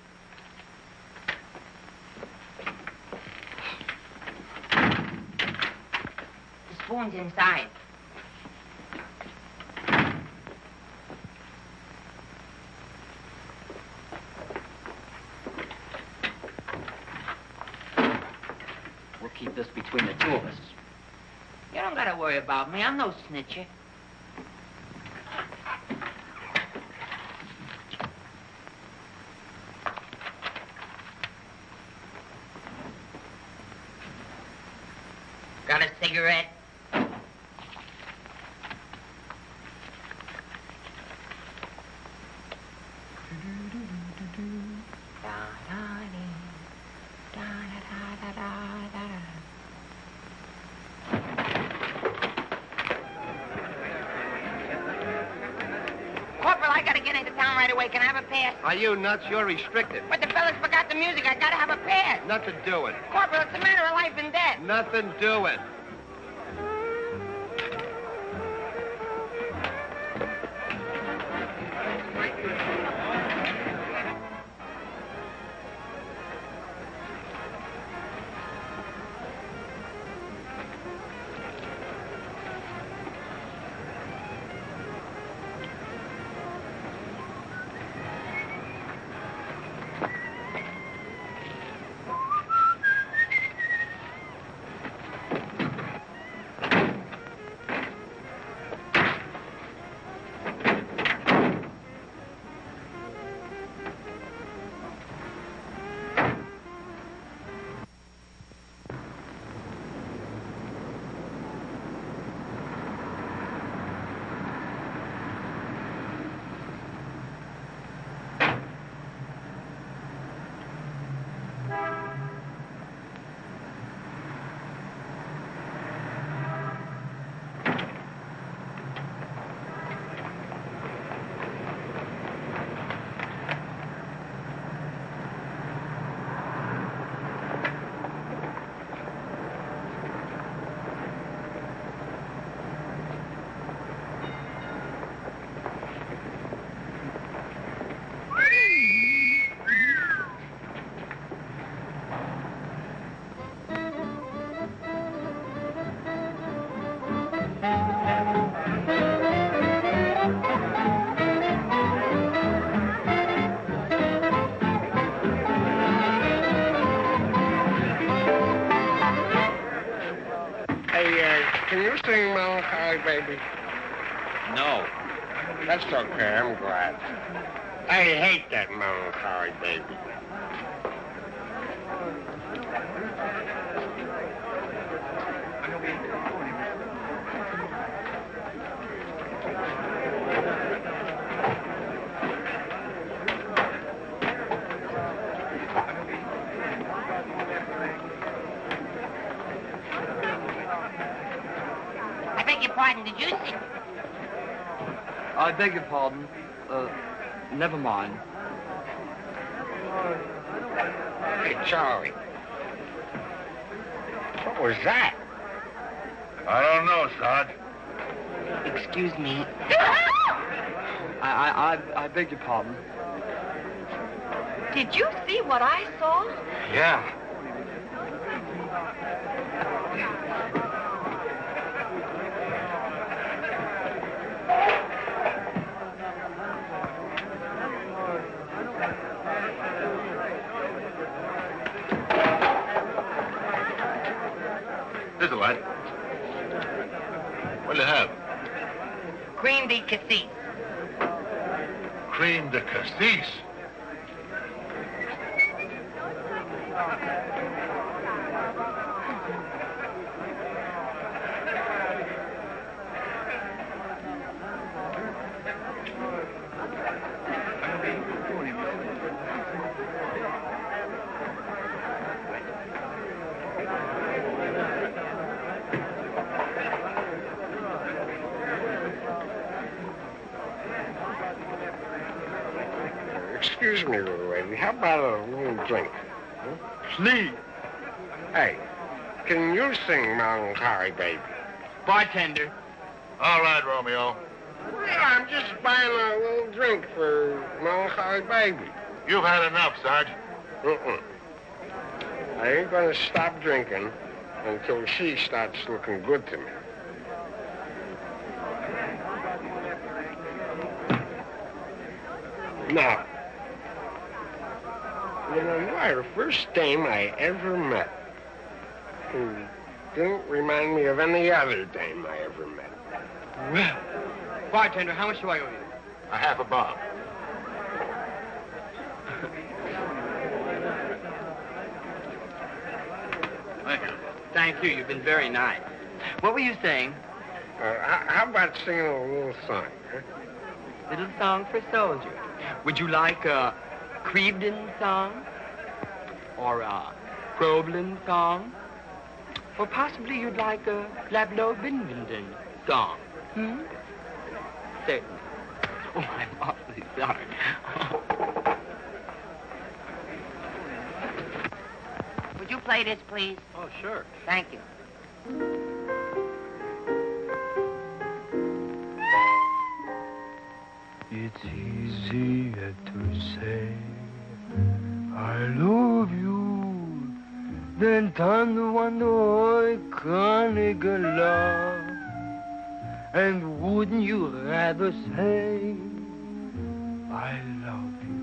The spoon's inside. We'll keep this between the two of us. You don't gotta worry about me. I'm no snitcher. Got a cigarette? Corporal, I gotta get into town right away. Can I have a pass? Are you nuts? You're restricted. But the fellas forgot the music. I gotta have a pass. Nothing doing. Corporal, it's a matter of life and death. Nothing doing. Can you sing Melancholy Baby? No. That's okay, I'm glad. I hate that Melancholy Baby. I beg your pardon, did you sing? I beg your pardon. Never mind. Hey, Charlie. What was that? I don't know, Sarge. Excuse me. I beg your pardon. Did you see what I saw? Yeah. Here's a light. What'll you have? Cream de cassis. Cream de cassis. Excuse me, little lady. How about a little drink? Please. Hey, can you sing Melancholy Baby? Bartender. All right, Romeo. Yeah, I'm just buying a little drink for Melancholy Baby. You've had enough, Sarge. I ain't gonna stop drinking until she starts looking good to me. Now, you know, you are the first dame I ever met. Don't remind me of any other dame I ever met. Well, bartender, how much do I owe you? A half a bob. Thank you. Thank you. You've been very nice. What were you saying? How about singing a little song, huh? Little song for soldier. Would you like a Crevedon song? Or a Problem song? Or possibly you'd like a Lablo Bindenden song? Certainly. Oh, I'm awfully sorry. Would you play this, please? Oh, sure. Thank you. It's easier to say I love you than to wonder love. And wouldn't you rather say I love you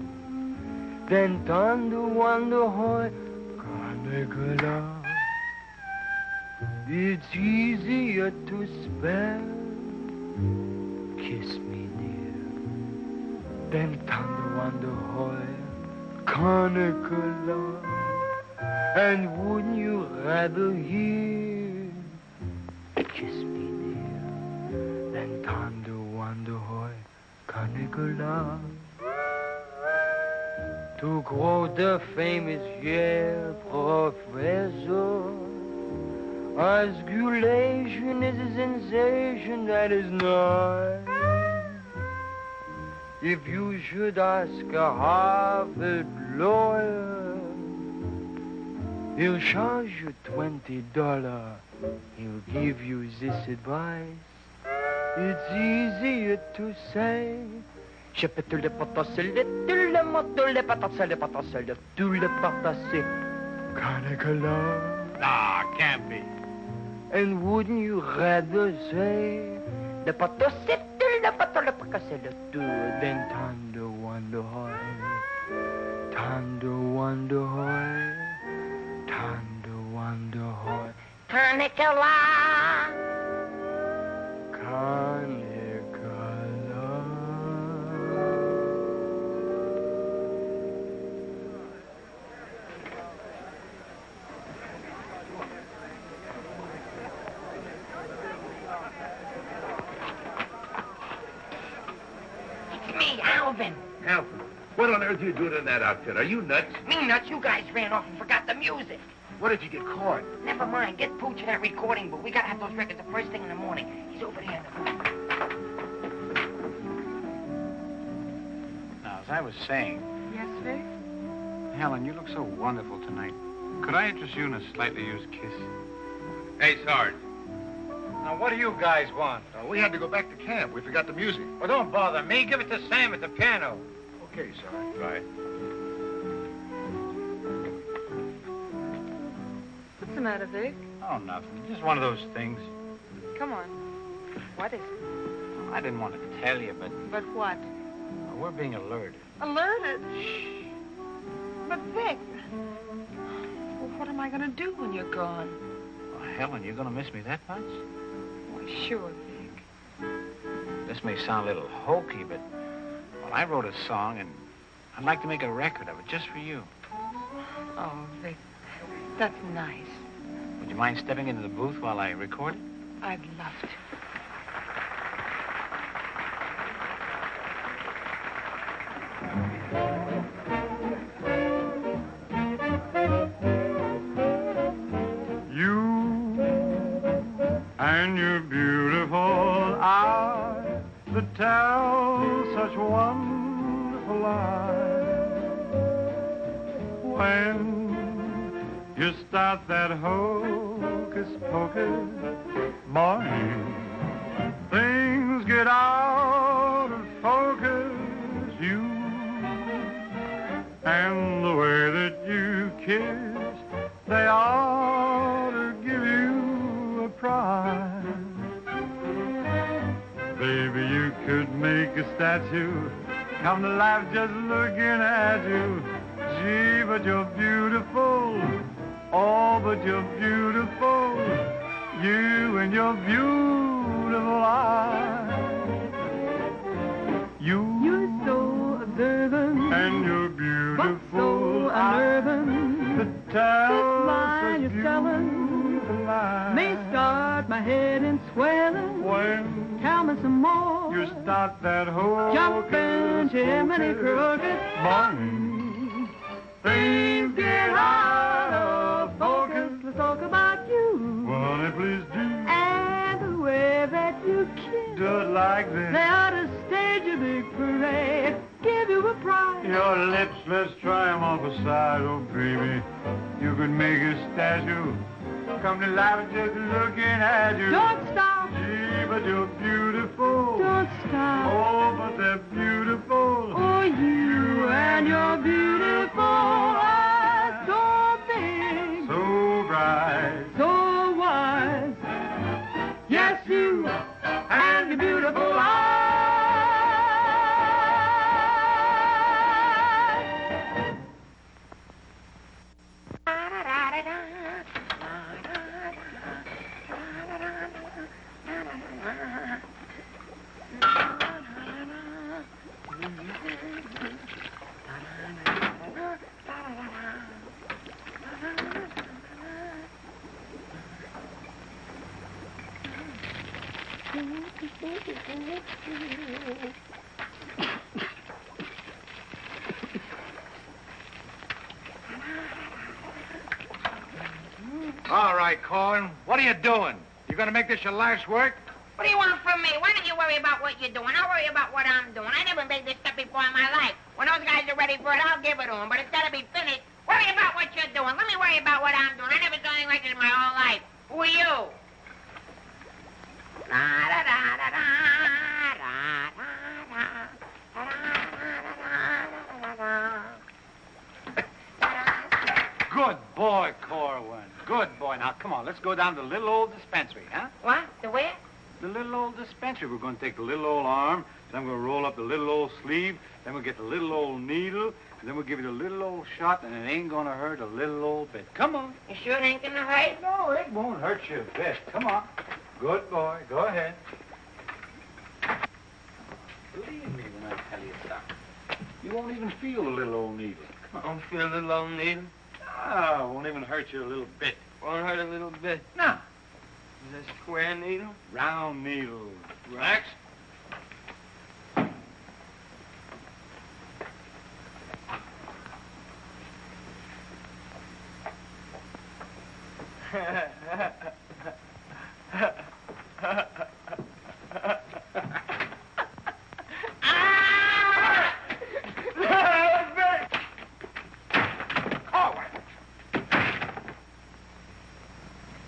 than to wonder love? It's easier to spell kiss me near than to wonder love. And wouldn't you rather hear kiss me near than to wonder love? To quote the famous Yale professor, osculation is a sensation that is nice. If you should ask a Harvard lawyer, he'll charge you $20. He'll give you this advice. It's easier to say je peux tout le potasser, tout le moto le potasser, tout le potasser. Love. Nah, can't be. And wouldn't you rather say le potasser, tout le potasser, le potasser, tout than tender wonder tender wonder tender wonder Canicula. It's me, Alvin. Alvin, what on earth are you doing in that outfit? Are you nuts? Me nuts, you guys ran off and forgot the music. What did you get caught? Never mind, get Pooch in that recording booth. We gotta have those records the first thing in the morning. He's over there in the booth. Now, as I was saying, Yes, Vic? Helen, you look so wonderful tonight. Could I interest you in a slightly used kiss? Hey, Sarge. Now, what do you guys want? We had to go back to camp. We forgot the music. Well, don't bother me. Give it to Sam at the piano. Okay, Sarge. Right. What's the matter, Vic? Oh, nothing. Just one of those things. Come on. What is it? Well, I didn't want to tell you, but But what? we're being alerted. Alerted? Shh. But, Vic, well, what am I going to do when you're gone? Well, Helen, you're going to miss me that much? Why, sure, Vic. This may sound a little hokey, but well, I wrote a song, and I'd like to make a record of it just for you. Oh, Vic, that's nice. Would you mind stepping into the booth while I record it? I'd love to. You and your beautiful eyes that tell such wonderful lies. When you start that hocus pocus, boy, things get out of focus. You and the way that you kiss, they ought to give you a prize. Baby, you could make a statue come to life just looking at you. Gee, but you're beautiful Oh, but you're beautiful, you and your beautiful eyes. You're so observant, and you're beautiful, but so unnerving. The tell line you're telling may start my head in swelling. When tell me some more. You start that whole jumping chimney crooked morning. Things get out of focus. Let's talk about you. Well, honey, please do. And the way that you kiss. Do it like this. They ought to stage a big parade. Give you a prize. Your lips, let's try 'em off a side, oh baby. You could make a statue come to life just looking at you. Don't stop. Gee, but you're beautiful. Don't stop. Oh, but they're beautiful. Oh, you and your beautiful eyes, so big, so bright, so wise. Yes, you and your beautiful eyes. All right, Corwin, what are you doing? You gonna make this your life's work? What do you want from me? Why don't you worry about what you're doing? I'll worry about what I'm doing. I never made this stuff before in my life. When those guys are ready for it, I'll give it to them. But it's got to be finished. Worry about what you're doing. Let me worry about what I'm doing. I never done anything like this in my whole life. Who are you? Good boy, Corwin. Good boy. Now, come on, let's go down to the little old dispensary, huh? What? The where? The little old dispensary. We're going to take the little old arm, then we're going to roll up the little old sleeve, then we'll get the little old needle, and then we'll give you the little old shot, and it ain't going to hurt a little old bit. Come on. You sure it ain't going to hurt? No, it won't hurt you a bit. Come on. Good boy. Go ahead. Believe me when I tell you something. You won't even feel the little old needle. Come on. Don't feel a little old needle? Ah, it won't even hurt you a little bit. Won't hurt a little bit? No. Is that a square needle? Round needle. Relax.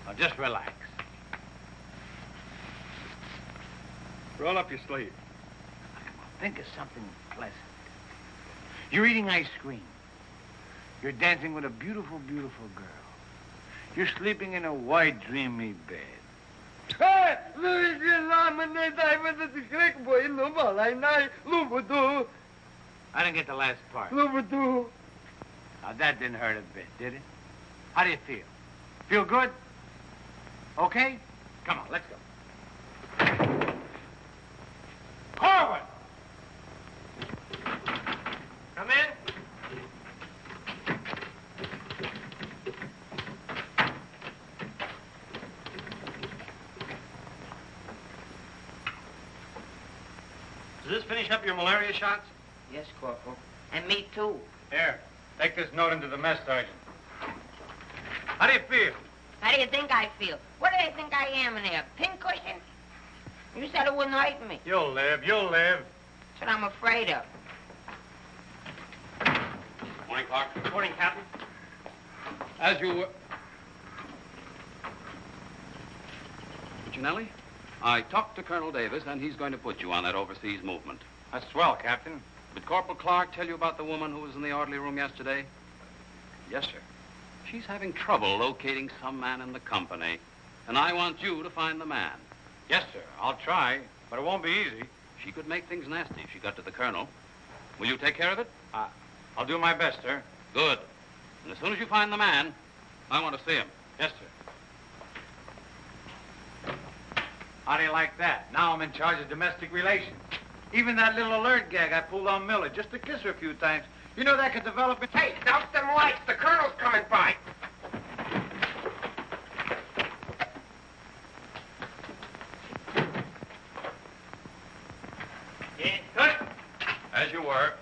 Now, just relax. Roll up your sleeve. Now, come on, think of something pleasant. You're eating ice cream. You're dancing with a beautiful, beautiful girl. You're sleeping in a white, dreamy bed. I didn't get the last part. Now, that didn't hurt a bit, did it? How do you feel? Feel good? Okay? Come on, let's go. Corwin! Come in. Does this finish up your malaria shots? Yes, Corporal. And me, too. Here, take this note into the mess sergeant. How do you feel? How do you think I feel? What do they think I am in there, pincushion? You said it wouldn't hurt me. You'll live, you'll live. That's what I'm afraid of. Morning, Clark. Morning, Captain. As you were... Puccinelli, I talked to Colonel Davis, and he's going to put you on that overseas movement. That's swell, Captain. Did Corporal Clark tell you about the woman who was in the orderly room yesterday? Yes, sir. She's having trouble locating some man in the company, and I want you to find the man. Yes, sir. I'll try, but it won't be easy. She could make things nasty if she got to the colonel. Will you take care of it? I'll do my best, sir. Good. And as soon as you find the man, I want to see him. Yes, sir. How do you like that? Now I'm in charge of domestic relations. Even that little alert gag I pulled on Miller, just to kiss her a few times, you know that could develop into... Hey, douse them lights. The colonel's coming by. As you were.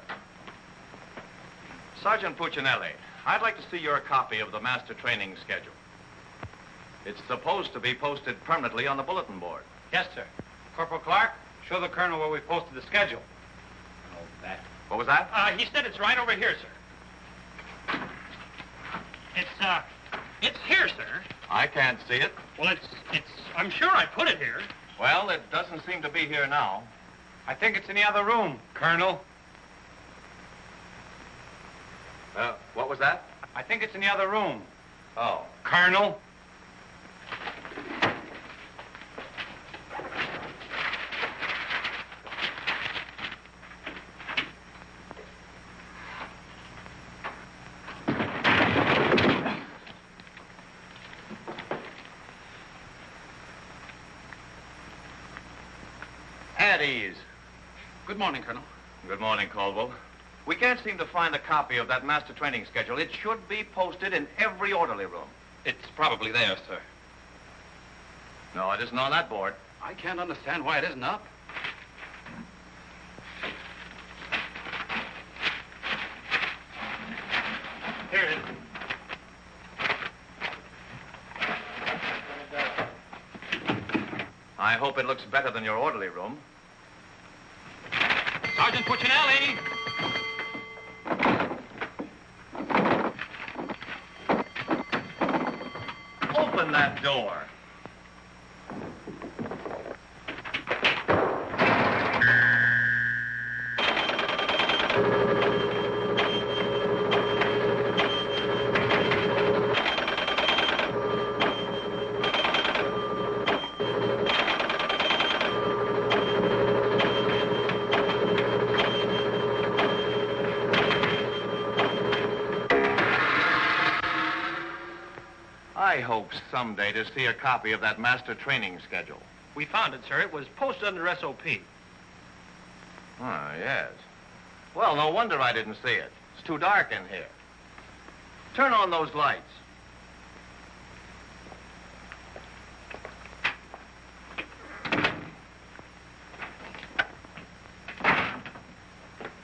Sergeant Puccinelli, I'd like to see your copy of the master training schedule. It's supposed to be posted permanently on the bulletin board. Yes, sir. Corporal Clark, show the colonel where we posted the schedule. Oh, that. What was that? He said it's right over here, sir. It's here, sir. I can't see it. Well, I'm sure I put it here. Well, it doesn't seem to be here now. I think it's in the other room, Colonel. What was that? I think it's in the other room. Oh. Colonel. At ease. Good morning, Colonel. Good morning, Caldwell. We can't seem to find a copy of that master training schedule. It should be posted in every orderly room. It's probably there, sir. No, it isn't on that board. I can't understand why it isn't up. Here it is. I hope it looks better than your orderly room. Sergeant Puccinelli! Open that door. I hope someday to see a copy of that master training schedule. We found it, sir. It was posted under SOP. Oh, yes. Well, no wonder I didn't see it. It's too dark in here. Turn on those lights.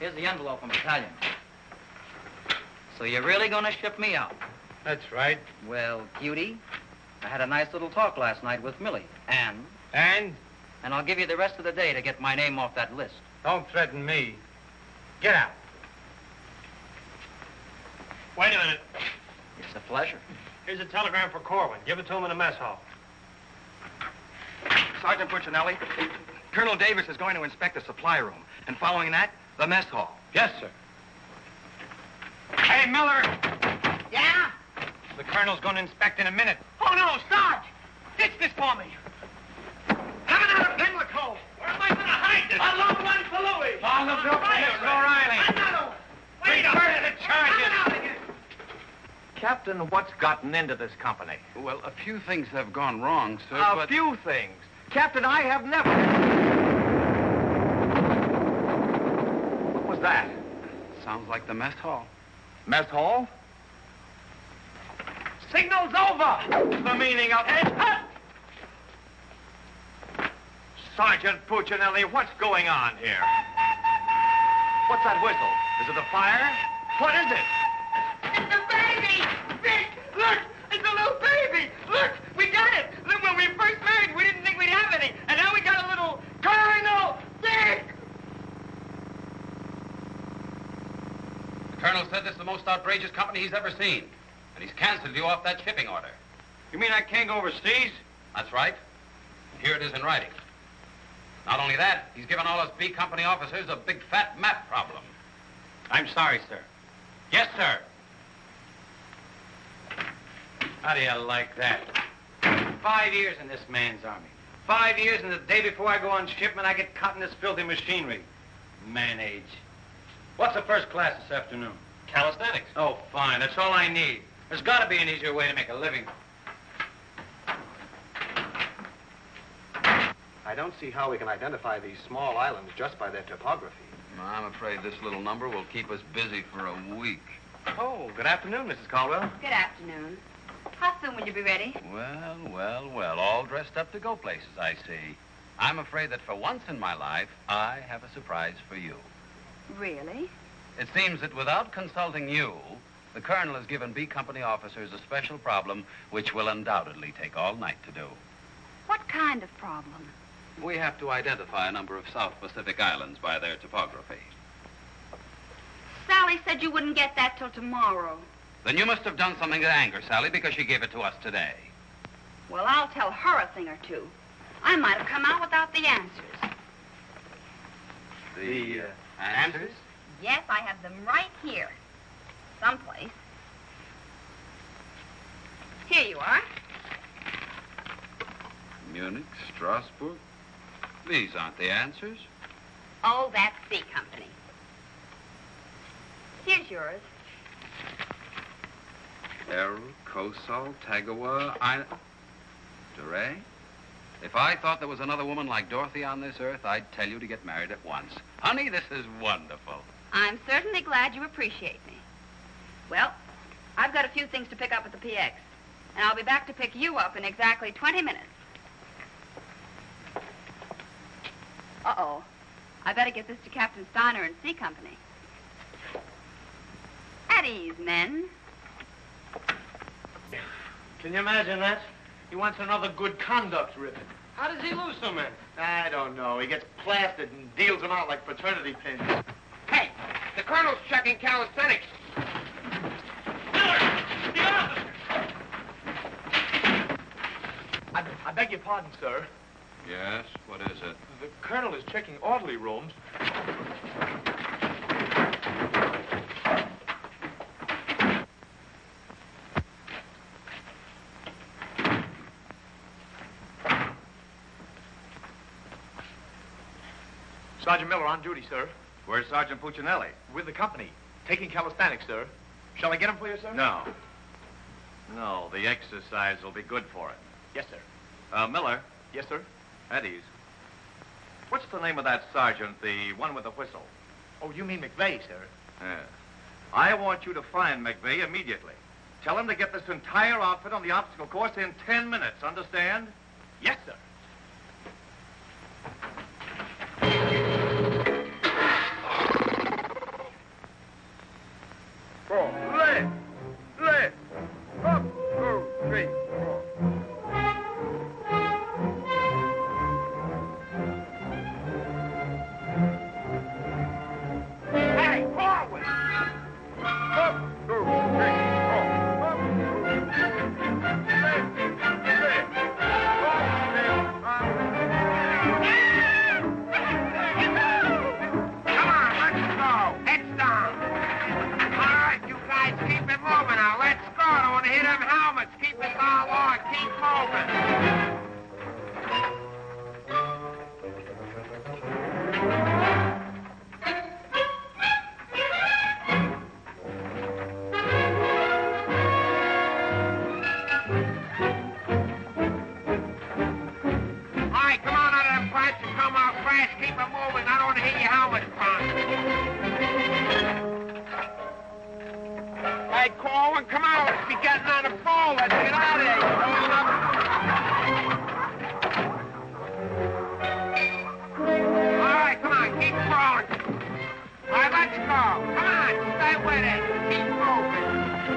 Here's the envelope from battalion. So you're really going to ship me out? That's right. Well, cutie, I had a nice little talk last night with Millie. And? And? And I'll give you the rest of the day to get my name off that list. Don't threaten me. Get out. Wait a minute. It's a pleasure. Here's a telegram for Corwin. Give it to him in the mess hall. Sergeant Puccinelli, Colonel Davis is going to inspect the supply room, and following that, the mess hall. Yes, sir. Hey, Miller! Yeah? The colonel's going to inspect in a minute. Oh, no, Sarge! Ditch this for me. Have another Pimlico. Where am I going to hide this? A long one for Louis. Oh, look, Miss O'Reilly. Another one. Wait, first the charges. Captain, what's gotten into this company? Well, a few things have gone wrong, sir, A but... few things. Captain, I have never... What was that? Sounds like the mess hall. Mess hall? Signal's over. The meaning of it? Sergeant Puccinelli, what's going on here? What's that whistle? Is it a fire? What is it? It's a baby! Vic, look! It's a little baby! Look! We got it! Look, when we first married, we didn't think we'd have any. And now we got a little Colonel Vic! The colonel said this is the most outrageous company he's ever seen. And he's canceled you off that shipping order. You mean I can't go overseas? That's right. Here it is in writing. Not only that, he's given all us B Company officers a big fat map problem. I'm sorry, sir. Yes, sir. How do you like that? 5 years in this man's army. 5 years, and the day before I go on shipment, I get caught in this filthy machinery. Man age. What's the first class this afternoon? Calisthenics. Oh, fine. That's all I need. There's got to be an easier way to make a living. I don't see how we can identify these small islands just by their topography. I'm afraid this little number will keep us busy for a week. Oh, good afternoon, Mrs. Caldwell. Good afternoon. How soon will you be ready? Well, all dressed up to go places, I see. I'm afraid that for once in my life, I have a surprise for you. Really? It seems that without consulting you, the Colonel has given B Company officers a special problem which will undoubtedly take all night to do. What kind of problem? We have to identify a number of South Pacific islands by their topography. Sally said you wouldn't get that till tomorrow. Then you must have done something to anger Sally because she gave it to us today. Well, I'll tell her a thing or two. I might have come out without the answers. The answers? Yes, I have them right here. Someplace. Here you are. Munich, Strasbourg. These aren't the answers. Oh, that's C Company. Here's yours. Errol, Kosal, Tagawa, DeRay? If I thought there was another woman like Dorothy on this earth, I'd tell you to get married at once. Honey, this is wonderful. I'm certainly glad you appreciate me. Well, I've got a few things to pick up at the PX, and I'll be back to pick you up in exactly 20 minutes. Uh-oh. I better get this to Captain Steiner and C Company. At ease, men. Can you imagine that? He wants another good conduct ribbon. How does he lose so many? I don't know. He gets plastered and deals them out like fraternity pins. Hey, the Colonel's checking calisthenics. I beg your pardon, sir. Yes, what is it? The Colonel is checking orderly rooms. Sergeant Miller on duty, sir. Where's Sergeant Puccinelli? With the company. Taking calisthenics, sir. Shall I get him for you, sir? No. No, the exercise will be good for it. Yes, sir. Miller. Yes, sir. At ease. What's the name of that sergeant, the one with the whistle? Oh, you mean McVeigh, sir? Yeah. I want you to find McVeigh immediately. Tell him to get this entire outfit on the obstacle course in 10 minutes, understand? Yes, sir. Left. Up, 2, 3, 4. Hey, forward! Up, 2, 3, 4. Up, 2, 3, 4. Left. Come on, let's go. Heads down. All right, you guys, keep it moving now. Let's go. Don't want to hit them helmets. Keep it all on. Keep moving. All right, come on out of them pipes and come out fast. Keep it moving. I don't want to hit your helmets, Punk. Hey, Corwin, come on. Let's be getting on the phone. Let's get out of here. You holding up? All right, come on. Keep crawling. All right, let's go. Come on. Stay with it. Keep moving.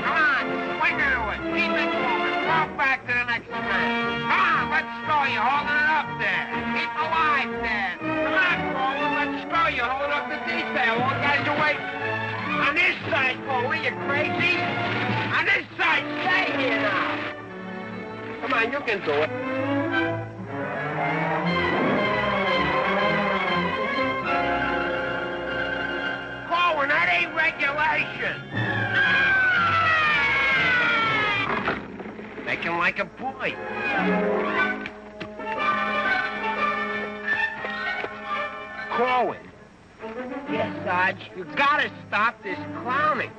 Come on. Swing into it. Keep it moving. Walk back to the next man. Come on. Let's go. You're holding it up there. Keep alive there. Come on, Corwin. Let's go. You're holding up the detail. All guys are waiting. On this side, Corwin, you crazy? On this side, stay here now. Come on, you can do it. Corwin, that ain't regulation. Make him like a boy. Corwin. Yes, Sarge, you gotta stop this clowning.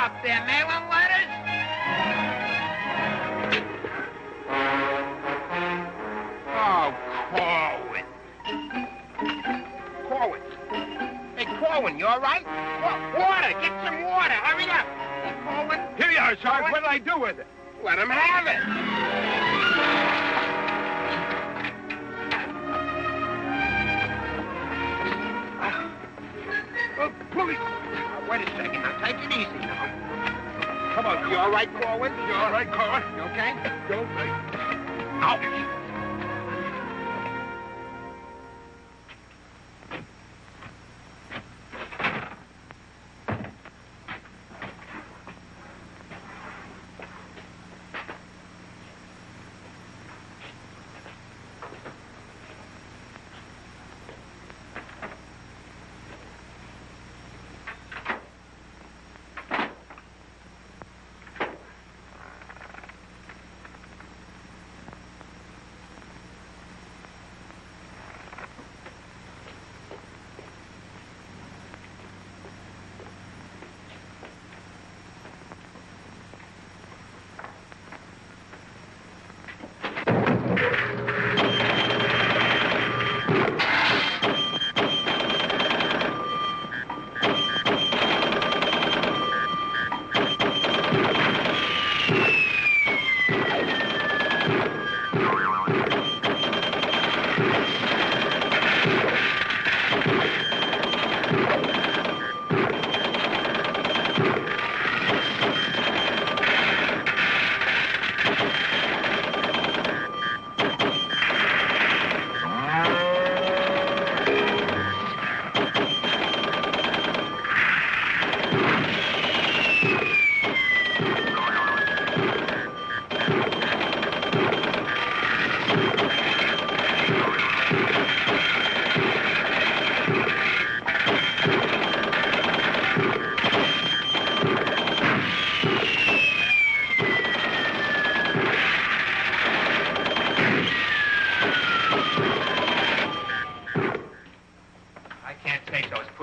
up there, mailing letters? Oh, Corwin. Corwin. Hey, Corwin, you all right? Water! Get some water! Hurry up! Hey, Corwin. Here you are, Sarge. What did I do with it? Let him have it. Please. Wait a second. Now, take it easy now. Come on. You all right, Corwin? You all right, Corwin? You okay? You all right? Ouch.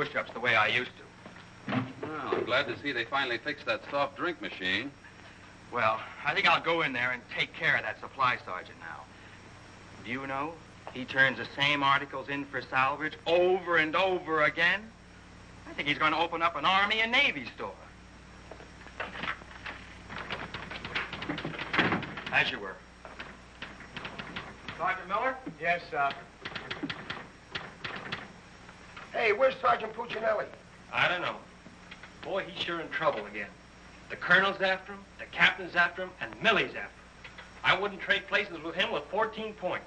push-ups the way I used to. Well, I'm glad to see they finally fixed that soft drink machine. Well, I think I'll go in there and take care of that supply sergeant now. Do you know, he turns the same articles in for salvage over and over again. I think he's going to open up an Army and Navy store. As you were. Sergeant Miller? Yes, sir. Hey, where's Sergeant Puccinelli? I don't know. Boy, he's sure in trouble again. The colonel's after him, the captain's after him, and Millie's after him. I wouldn't trade places with him with 14 points.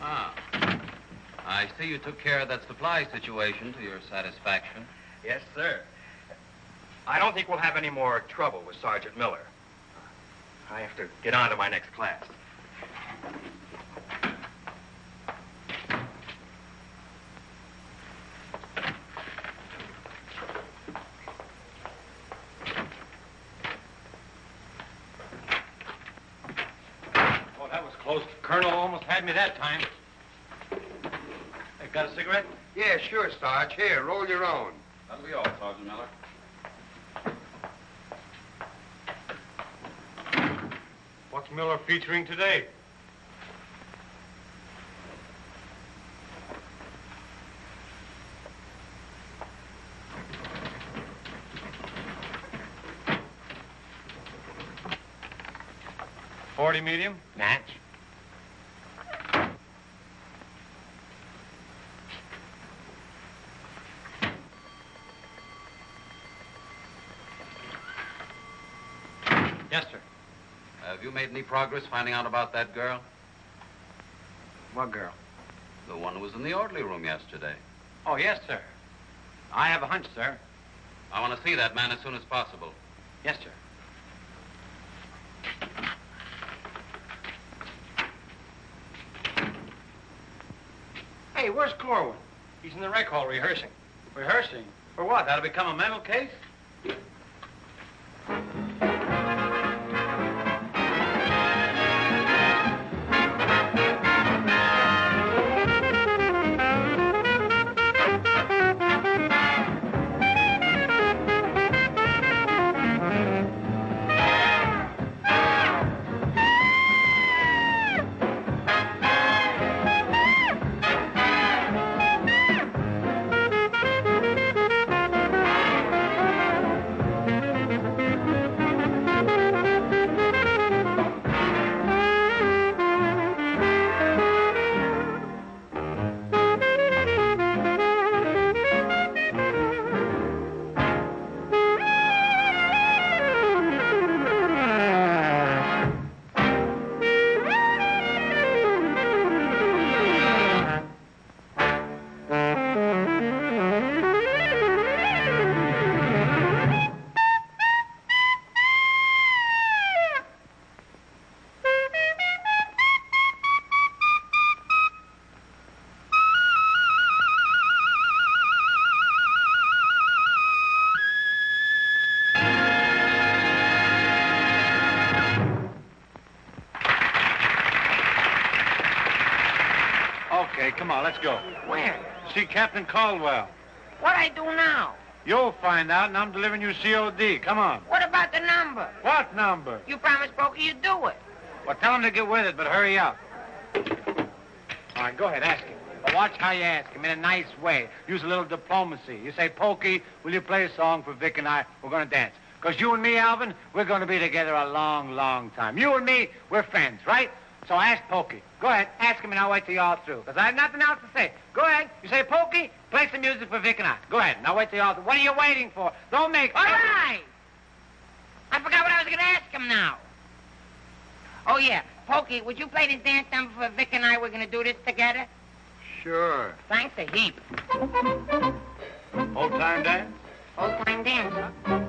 Ah. I see you took care of that supply situation to your satisfaction. Yes, sir. I don't think we'll have any more trouble with Sergeant Miller. I have to get on to my next class. Oh, that was close. Colonel almost had me that time. Hey, got a cigarette? Yeah, sure, Sarge. Here, roll your own. That'll be all, Sergeant Miller. What's Miller featuring today? .40 medium? Match. Yes, sir. Have you made any progress finding out about that girl? What girl? The one who was in the orderly room yesterday. Oh, yes, sir. I have a hunch, sir. I want to see that man as soon as possible. Yes, sir. Hey, where's Corwin? He's in the rec hall rehearsing. Rehearsing? For what? That'll become a mental case? let's go. Where? See Captain Caldwell. What I do now? You'll find out, and I'm delivering you COD. Come on. What about the number? What number? You promised Pokey you'd do it. Well, tell him to get with it, but hurry up. All right, go ahead, ask him. But watch how you ask him in a nice way. Use a little diplomacy. You say, Pokey, will you play a song for Vic and I? We're going to dance. Because you and me, Alvin, we're going to be together a long, long time. You and me, we're friends, right? So ask Pokey. Go ahead, ask him, and I'll wait till you're all through. Because I have nothing else to say. Go ahead. You say, Pokey, play some music for Vic and I. Go ahead, and I'll wait till you're all through. What are you waiting for? Don't make... All right. I forgot what I was going to ask him now. Oh, yeah. Pokey, would you play this dance number for Vic and I? We're going to do this together. Sure. Thanks a heap. Old-time dance? Old-time dance, huh?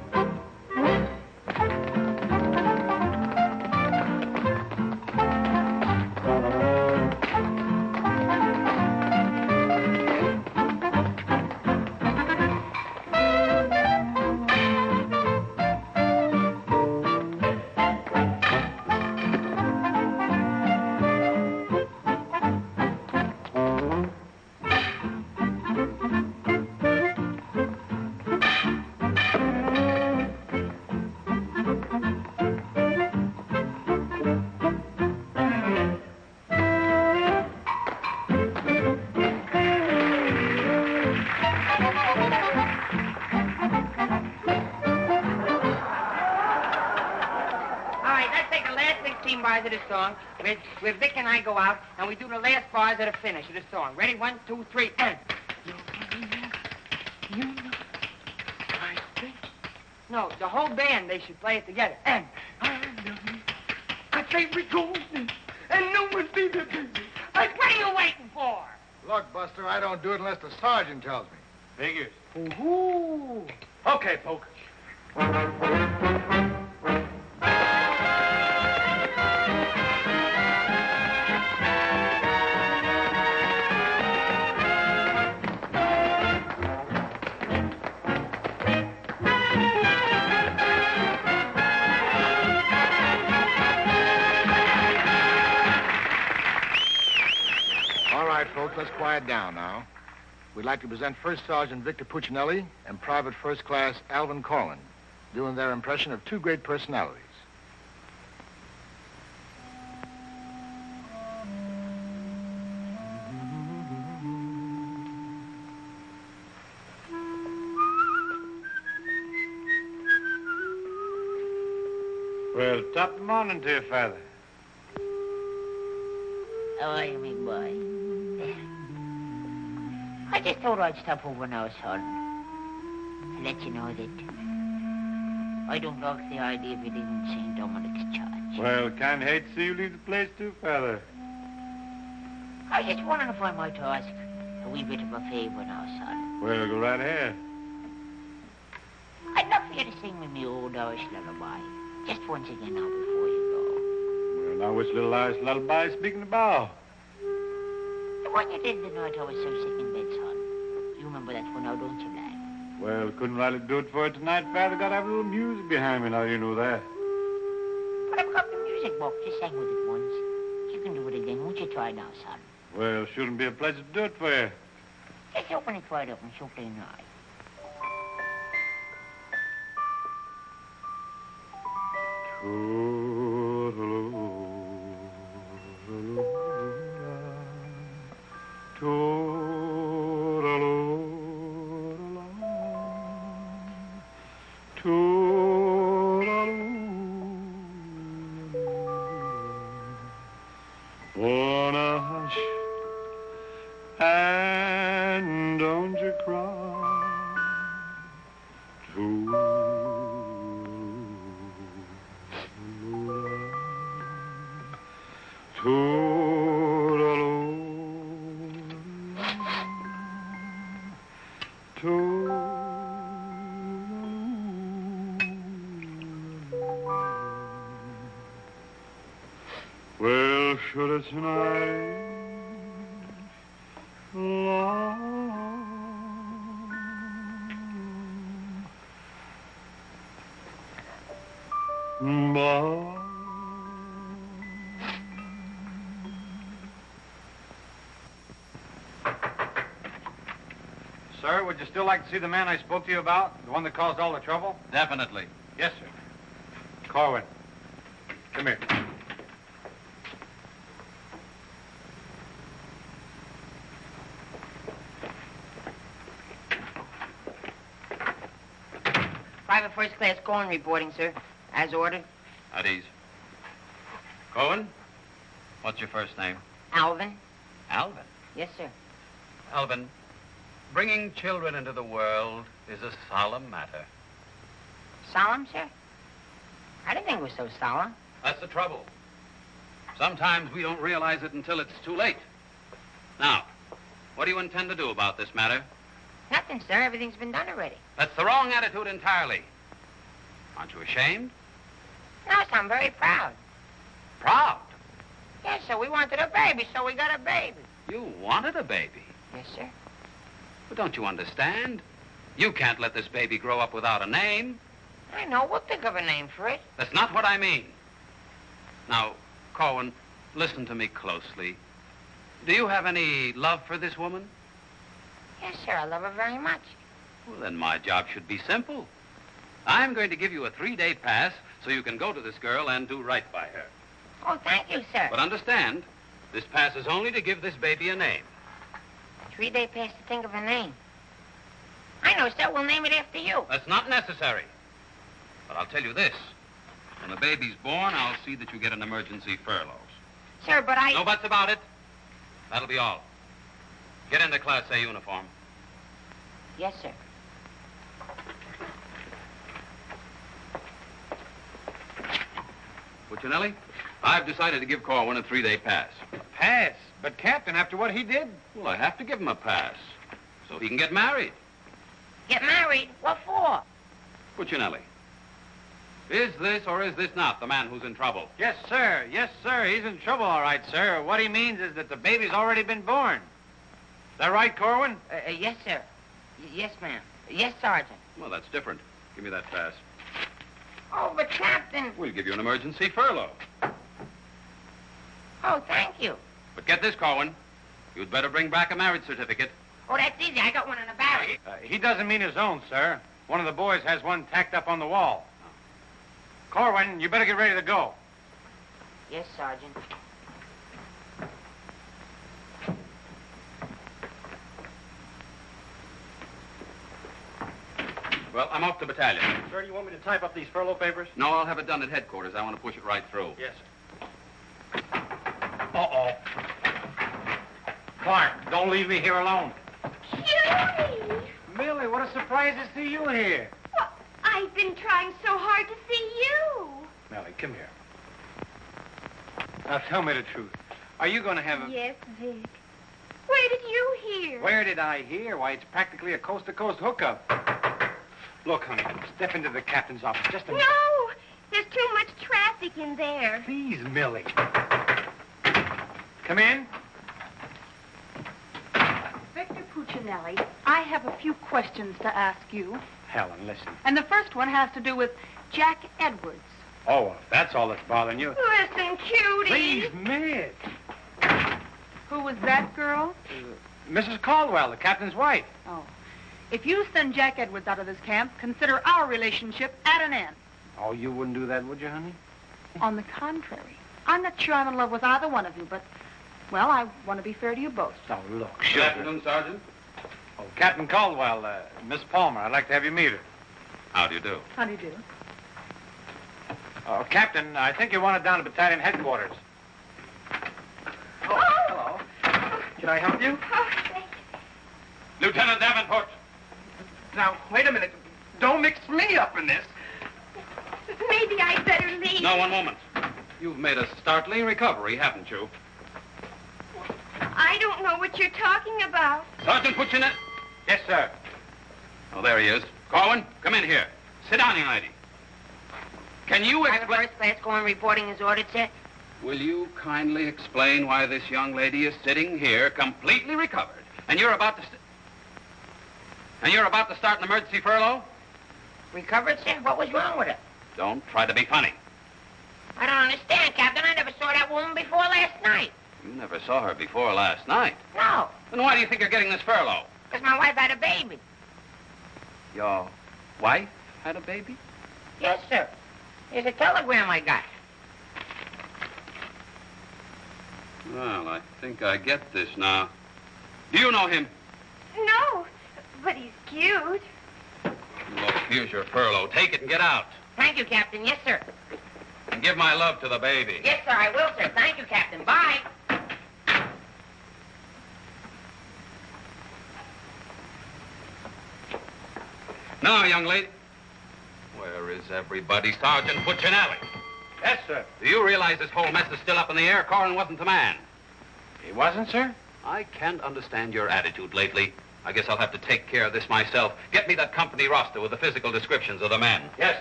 Of the song, where Vic and I go out and we do the last bars at the finish of the song. Ready? 1, 2, 3, and. No, the whole band, they should play it together. And. I say we go and no one see the baby. What are you waiting for? Look, Buster, I don't do it unless the sergeant tells me. Figures. Ooh. Okay, Poke. Let's quiet down now. We'd like to present First Sergeant Victor Puccinelli and Private First Class Alvin Corwin, doing their impression of two great personalities. Well, top morning to you, Father. How are you, big boy? I just thought I'd stop over now, son, and let you know that I don't like the idea of you leaving St. Dominic's Church. Well, can't hate to see you leave the place too, Father. I was just wondering if I might ask a wee bit of a favor now, son. Well, go right ahead. I'd love for you to sing me my old Irish lullaby, just once again now before you go. Well, now which little Irish lullaby speaking about? The one you did the night I was so sick in bed, son. You remember that one now, don't you, lad? Well, couldn't rightly do it for you tonight, Father. Got to have a little music behind me now, you know that. But I've got the music box. You sang with it once. You can do it again. Won't you try now, son? Well, shouldn't be a pleasure to do it for you. Just open it right up and so play night. Wanna hush and don't you cry. Well, should it tonight Sir, would you still like to see the man I spoke to you about? The one that caused all the trouble? Definitely. Yes, sir. Corwin, come here. Private first class Corwin reporting, sir. As ordered. At ease. Cohen, what's your first name? Alvin. Alvin. Yes, sir. Alvin, bringing children into the world is a solemn matter. Solemn, sir? I didn't think it was so solemn. That's the trouble. Sometimes we don't realize it until it's too late. Now, what do you intend to do about this matter? Nothing, sir. Everything's been done already. That's the wrong attitude entirely. Aren't you ashamed? No, sir, I'm very proud. Proud? Yes, sir. We wanted a baby, so we got a baby. You wanted a baby? Yes, sir. But don't you understand? You can't let this baby grow up without a name. I know. We'll think of a name for it. That's not what I mean. Now, Corwin, listen to me closely. Do you have any love for this woman? Yes, sir. I love her very much. Well, then my job should be simple. I'm going to give you a 3-day pass so you can go to this girl and do right by her. Oh, thank you, sir. But understand, this pass is only to give this baby a name. 3-day pass to think of a name. I know, sir. We'll name it after you. That's not necessary. But I'll tell you this. When the baby's born, I'll see that you get an emergency furlough. Sir, but I... No buts about it. That'll be all. Get into Class A uniform. Yes, sir. Puccinelli, I've decided to give Corwin a 3-day pass. Pass? But, Captain, after what he did? Well, I have to give him a pass so he can get married. Get married? What for? Puccinelli, is this or is this not the man who's in trouble? Yes, sir. Yes, sir. He's in trouble, all right, sir. What he means is that the baby's already been born. Is that right, Corwin? Yes, sir. Yes, ma'am. Yes, Sergeant. Well, that's different. Give me that pass. Oh, but, Captain... We'll give you an emergency furlough. Oh, thank you. But get this, Corwin. You'd better bring back a marriage certificate. Oh, that's easy. I got one in the barracks. He doesn't mean his own, sir. One of the boys has one tacked up on the wall. Corwin, you better get ready to go. Yes, Sergeant. Well, I'm off to battalion. Sir, do you want me to type up these furlough papers? No, I'll have it done at headquarters. I want to push it right through. Yes, sir. Uh-oh. Clark, don't leave me here alone. Cutie! Millie, what a surprise to see you here. Well, I've been trying so hard to see you. Millie, come here. Now, tell me the truth. Are you going to have a... Yes, Vic. Where did you hear? Where did I hear? Why, it's practically a coast-to-coast hookup. Look, honey, step into the captain's office just a minute. No! There's too much traffic in there. Please, Millie. Come in. Victor Puccinelli, I have a few questions to ask you. Helen, listen. And the first one has to do with Jack Edwards. Oh, if that's all that's bothering you. Listen, Cutie. Please, Miss. Who was that girl? Mrs. Caldwell, the captain's wife. Oh. If you send Jack Edwards out of this camp, consider our relationship at an end. Oh, you wouldn't do that, would you, honey? On the contrary. I'm not sure I'm in love with either one of you, but, well, I want to be fair to you both. Oh, look, Good afternoon, Sergeant. Oh, Captain Caldwell, Miss Palmer, I'd like to have you meet her. How do you do? How do you do? Oh, Captain, I think you want it down to battalion headquarters. Oh, hello. Can I help you? Oh, thank you. Lieutenant Davenport. Now, wait a minute. Don't mix me up in this. Maybe I'd better leave. No, one moment. You've made a startling recovery, haven't you? I don't know what you're talking about. Sergeant Puccinelli. Yes, sir. Oh, there he is. Corwin, come in here. Sit down, young lady. Can you Private explain... first class Corwin reporting as ordered, sir. Will you kindly explain why this young lady is sitting here completely recovered, and you're about to... start an emergency furlough? Recovered, sir? What was wrong with her? Don't try to be funny. I don't understand, Captain. I never saw that woman before last night. You never saw her before last night. No. Then why do you think you're getting this furlough? Because my wife had a baby. Your wife had a baby? Yes, sir. Here's a telegram I got. Well, I think I get this now. Do you know him? No, but he's cute. Look, here's your furlough. Take it and get out. Thank you, Captain. Yes, sir. And give my love to the baby. Yes, sir, I will, sir. Thank you, Captain. Bye. Now, young lady. Where is everybody? Sergeant Puccinelli. Yes, sir. Do you realize this whole mess is still up in the air? Corwin wasn't the man. He wasn't, sir? I can't understand your attitude lately. I guess I'll have to take care of this myself. Get me that company roster with the physical descriptions of the men. Yes.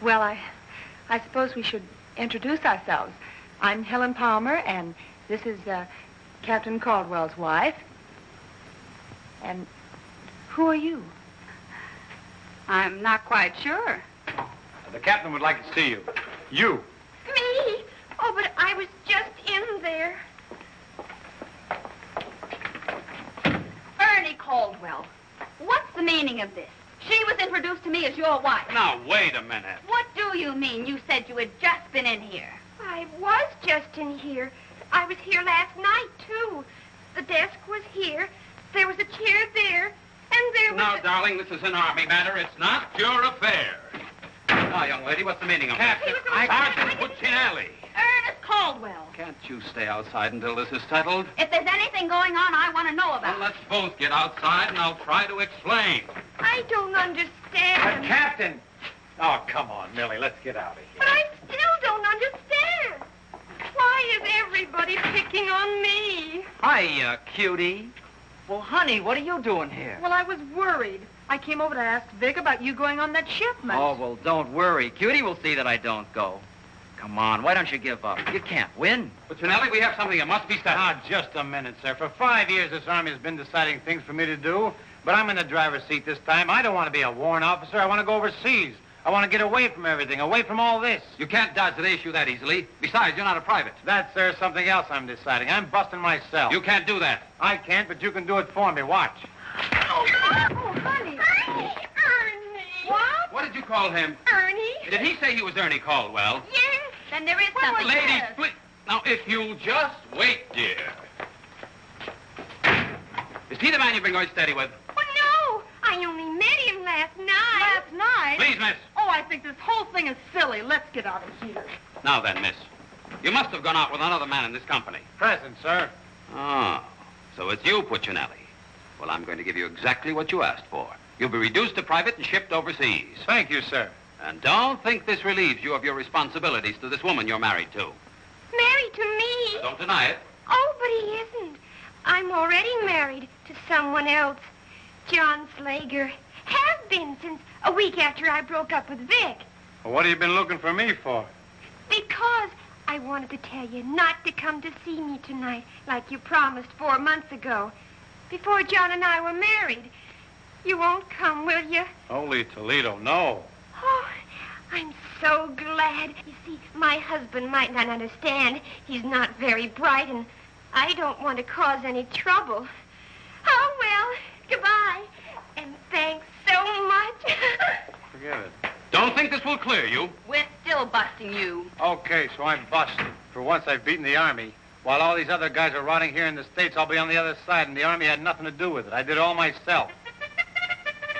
Well, I suppose we should introduce ourselves. I'm Helen Palmer, and this is Captain Caldwell's wife. And who are you? I'm not quite sure. The captain would like to see you. You. Me? Oh, but I was just in there. Ernie Caldwell. What's the meaning of this? She was introduced to me as your wife. Now, wait a minute. What do you mean? You said you had just been in here. I was just in here. I was here last night, too. The desk was here. There was a chair there. And there was Now, darling, this is an Army matter. It's not your affair. Now, young lady, what's the meaning of that? Sergeant Puccinelli. Ernest Caldwell. Can't you stay outside until this is settled? If there's anything going on, I want to know about Well, let's both get outside, and I'll try to explain. I don't understand. Captain! Oh, come on, Millie. Let's get out of here. But I still don't understand. Why is everybody picking on me? Hiya, cutie. Well, honey, what are you doing here? Well, I was worried. I came over to ask Vic about you going on that shipment. Oh, well, don't worry. Cutie will see that I don't go. Come on, why don't you give up? You can't win. Puccinelli, we have something that must be settled. Ah, just a minute, sir. For 5 years, this Army has been deciding things for me to do, but I'm in the driver's seat this time. I don't want to be a warrant officer. I want to go overseas. I want to get away from everything, away from all this. You can't dodge the issue that easily. Besides, you're not a private. That's, sir, something else I'm deciding. I'm busting myself. You can't do that. I can't, but you can do it for me. Watch. Oh, honey. Ernie. What? What did you call him? Ernie. Did he say he was Ernie Caldwell? Yes. Then there is something. Ladies, please. Now, if you'll just wait, dear. Is he the man you've been going steady with? Oh, no. I only met him last night. Last night? Please, miss. Oh, I think this whole thing is silly. Let's get out of here. Now then, miss. You must have gone out with another man in this company. Present, sir. Oh, so it's you, Puccinelli. Well, I'm going to give you exactly what you asked for. You'll be reduced to private and shipped overseas. Thank you, sir. And don't think this relieves you of your responsibilities to this woman you're married to. Married to me? Don't deny it. Oh, but he isn't. I'm already married to someone else. John Slager. Have been since a week after I broke up with Vic. Well, what have you been looking for me for? Because I wanted to tell you not to come to see me tonight like you promised 4 months ago. Before John and I were married. You won't come, will you? Holy Toledo, no. Oh, I'm so glad. You see, my husband might not understand. He's not very bright, and I don't want to cause any trouble. Oh, well, goodbye. And thanks so much. Forget it. Don't think this will clear you. We're still busting you. Okay, so I'm busted. For once, I've beaten the Army. While all these other guys are rotting here in the States, I'll be on the other side, and the Army had nothing to do with it. I did it all myself.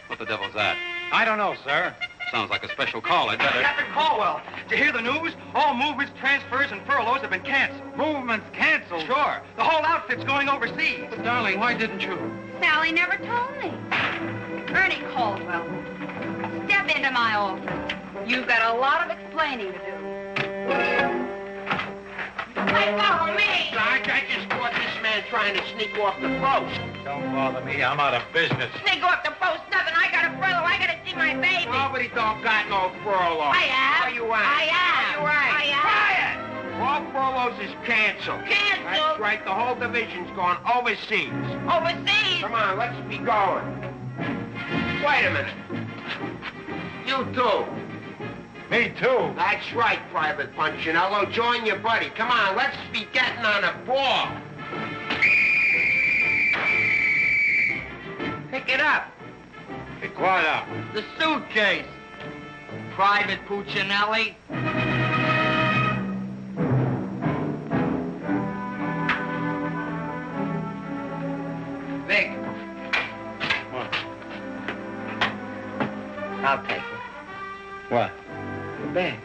What the devil's that? I don't know, sir. Sounds like a special call. I'd better... Captain Caldwell, did you hear the news? All movements, transfers, and furloughs have been canceled. Movements canceled? Sure. The whole outfit's going overseas. But, darling, why didn't you? Sally never told me. Ernie Caldwell, step into my office. You've got a lot of explaining to do. Hey, follow me! Sarge, I just caught this man man trying to sneak off the post. Don't bother me. I'm out of business. Sneak off the post, nothing. I got a furlough. I got to see my baby. Nobody don't got no furlough. I have. No, you ain't. I have. No, you ain't. I have. Quiet! All furloughs is canceled. Canceled? That's right. The whole division's gone overseas. Overseas? Come on, let's be going. Wait a minute. You too. Me too. That's right, Private Punchinello. Join your buddy. Come on, let's be getting on a ball. Pick it up. Pick what up? The suitcase. Private Puccinelli. Vic. What? I'll take it. What? The bag.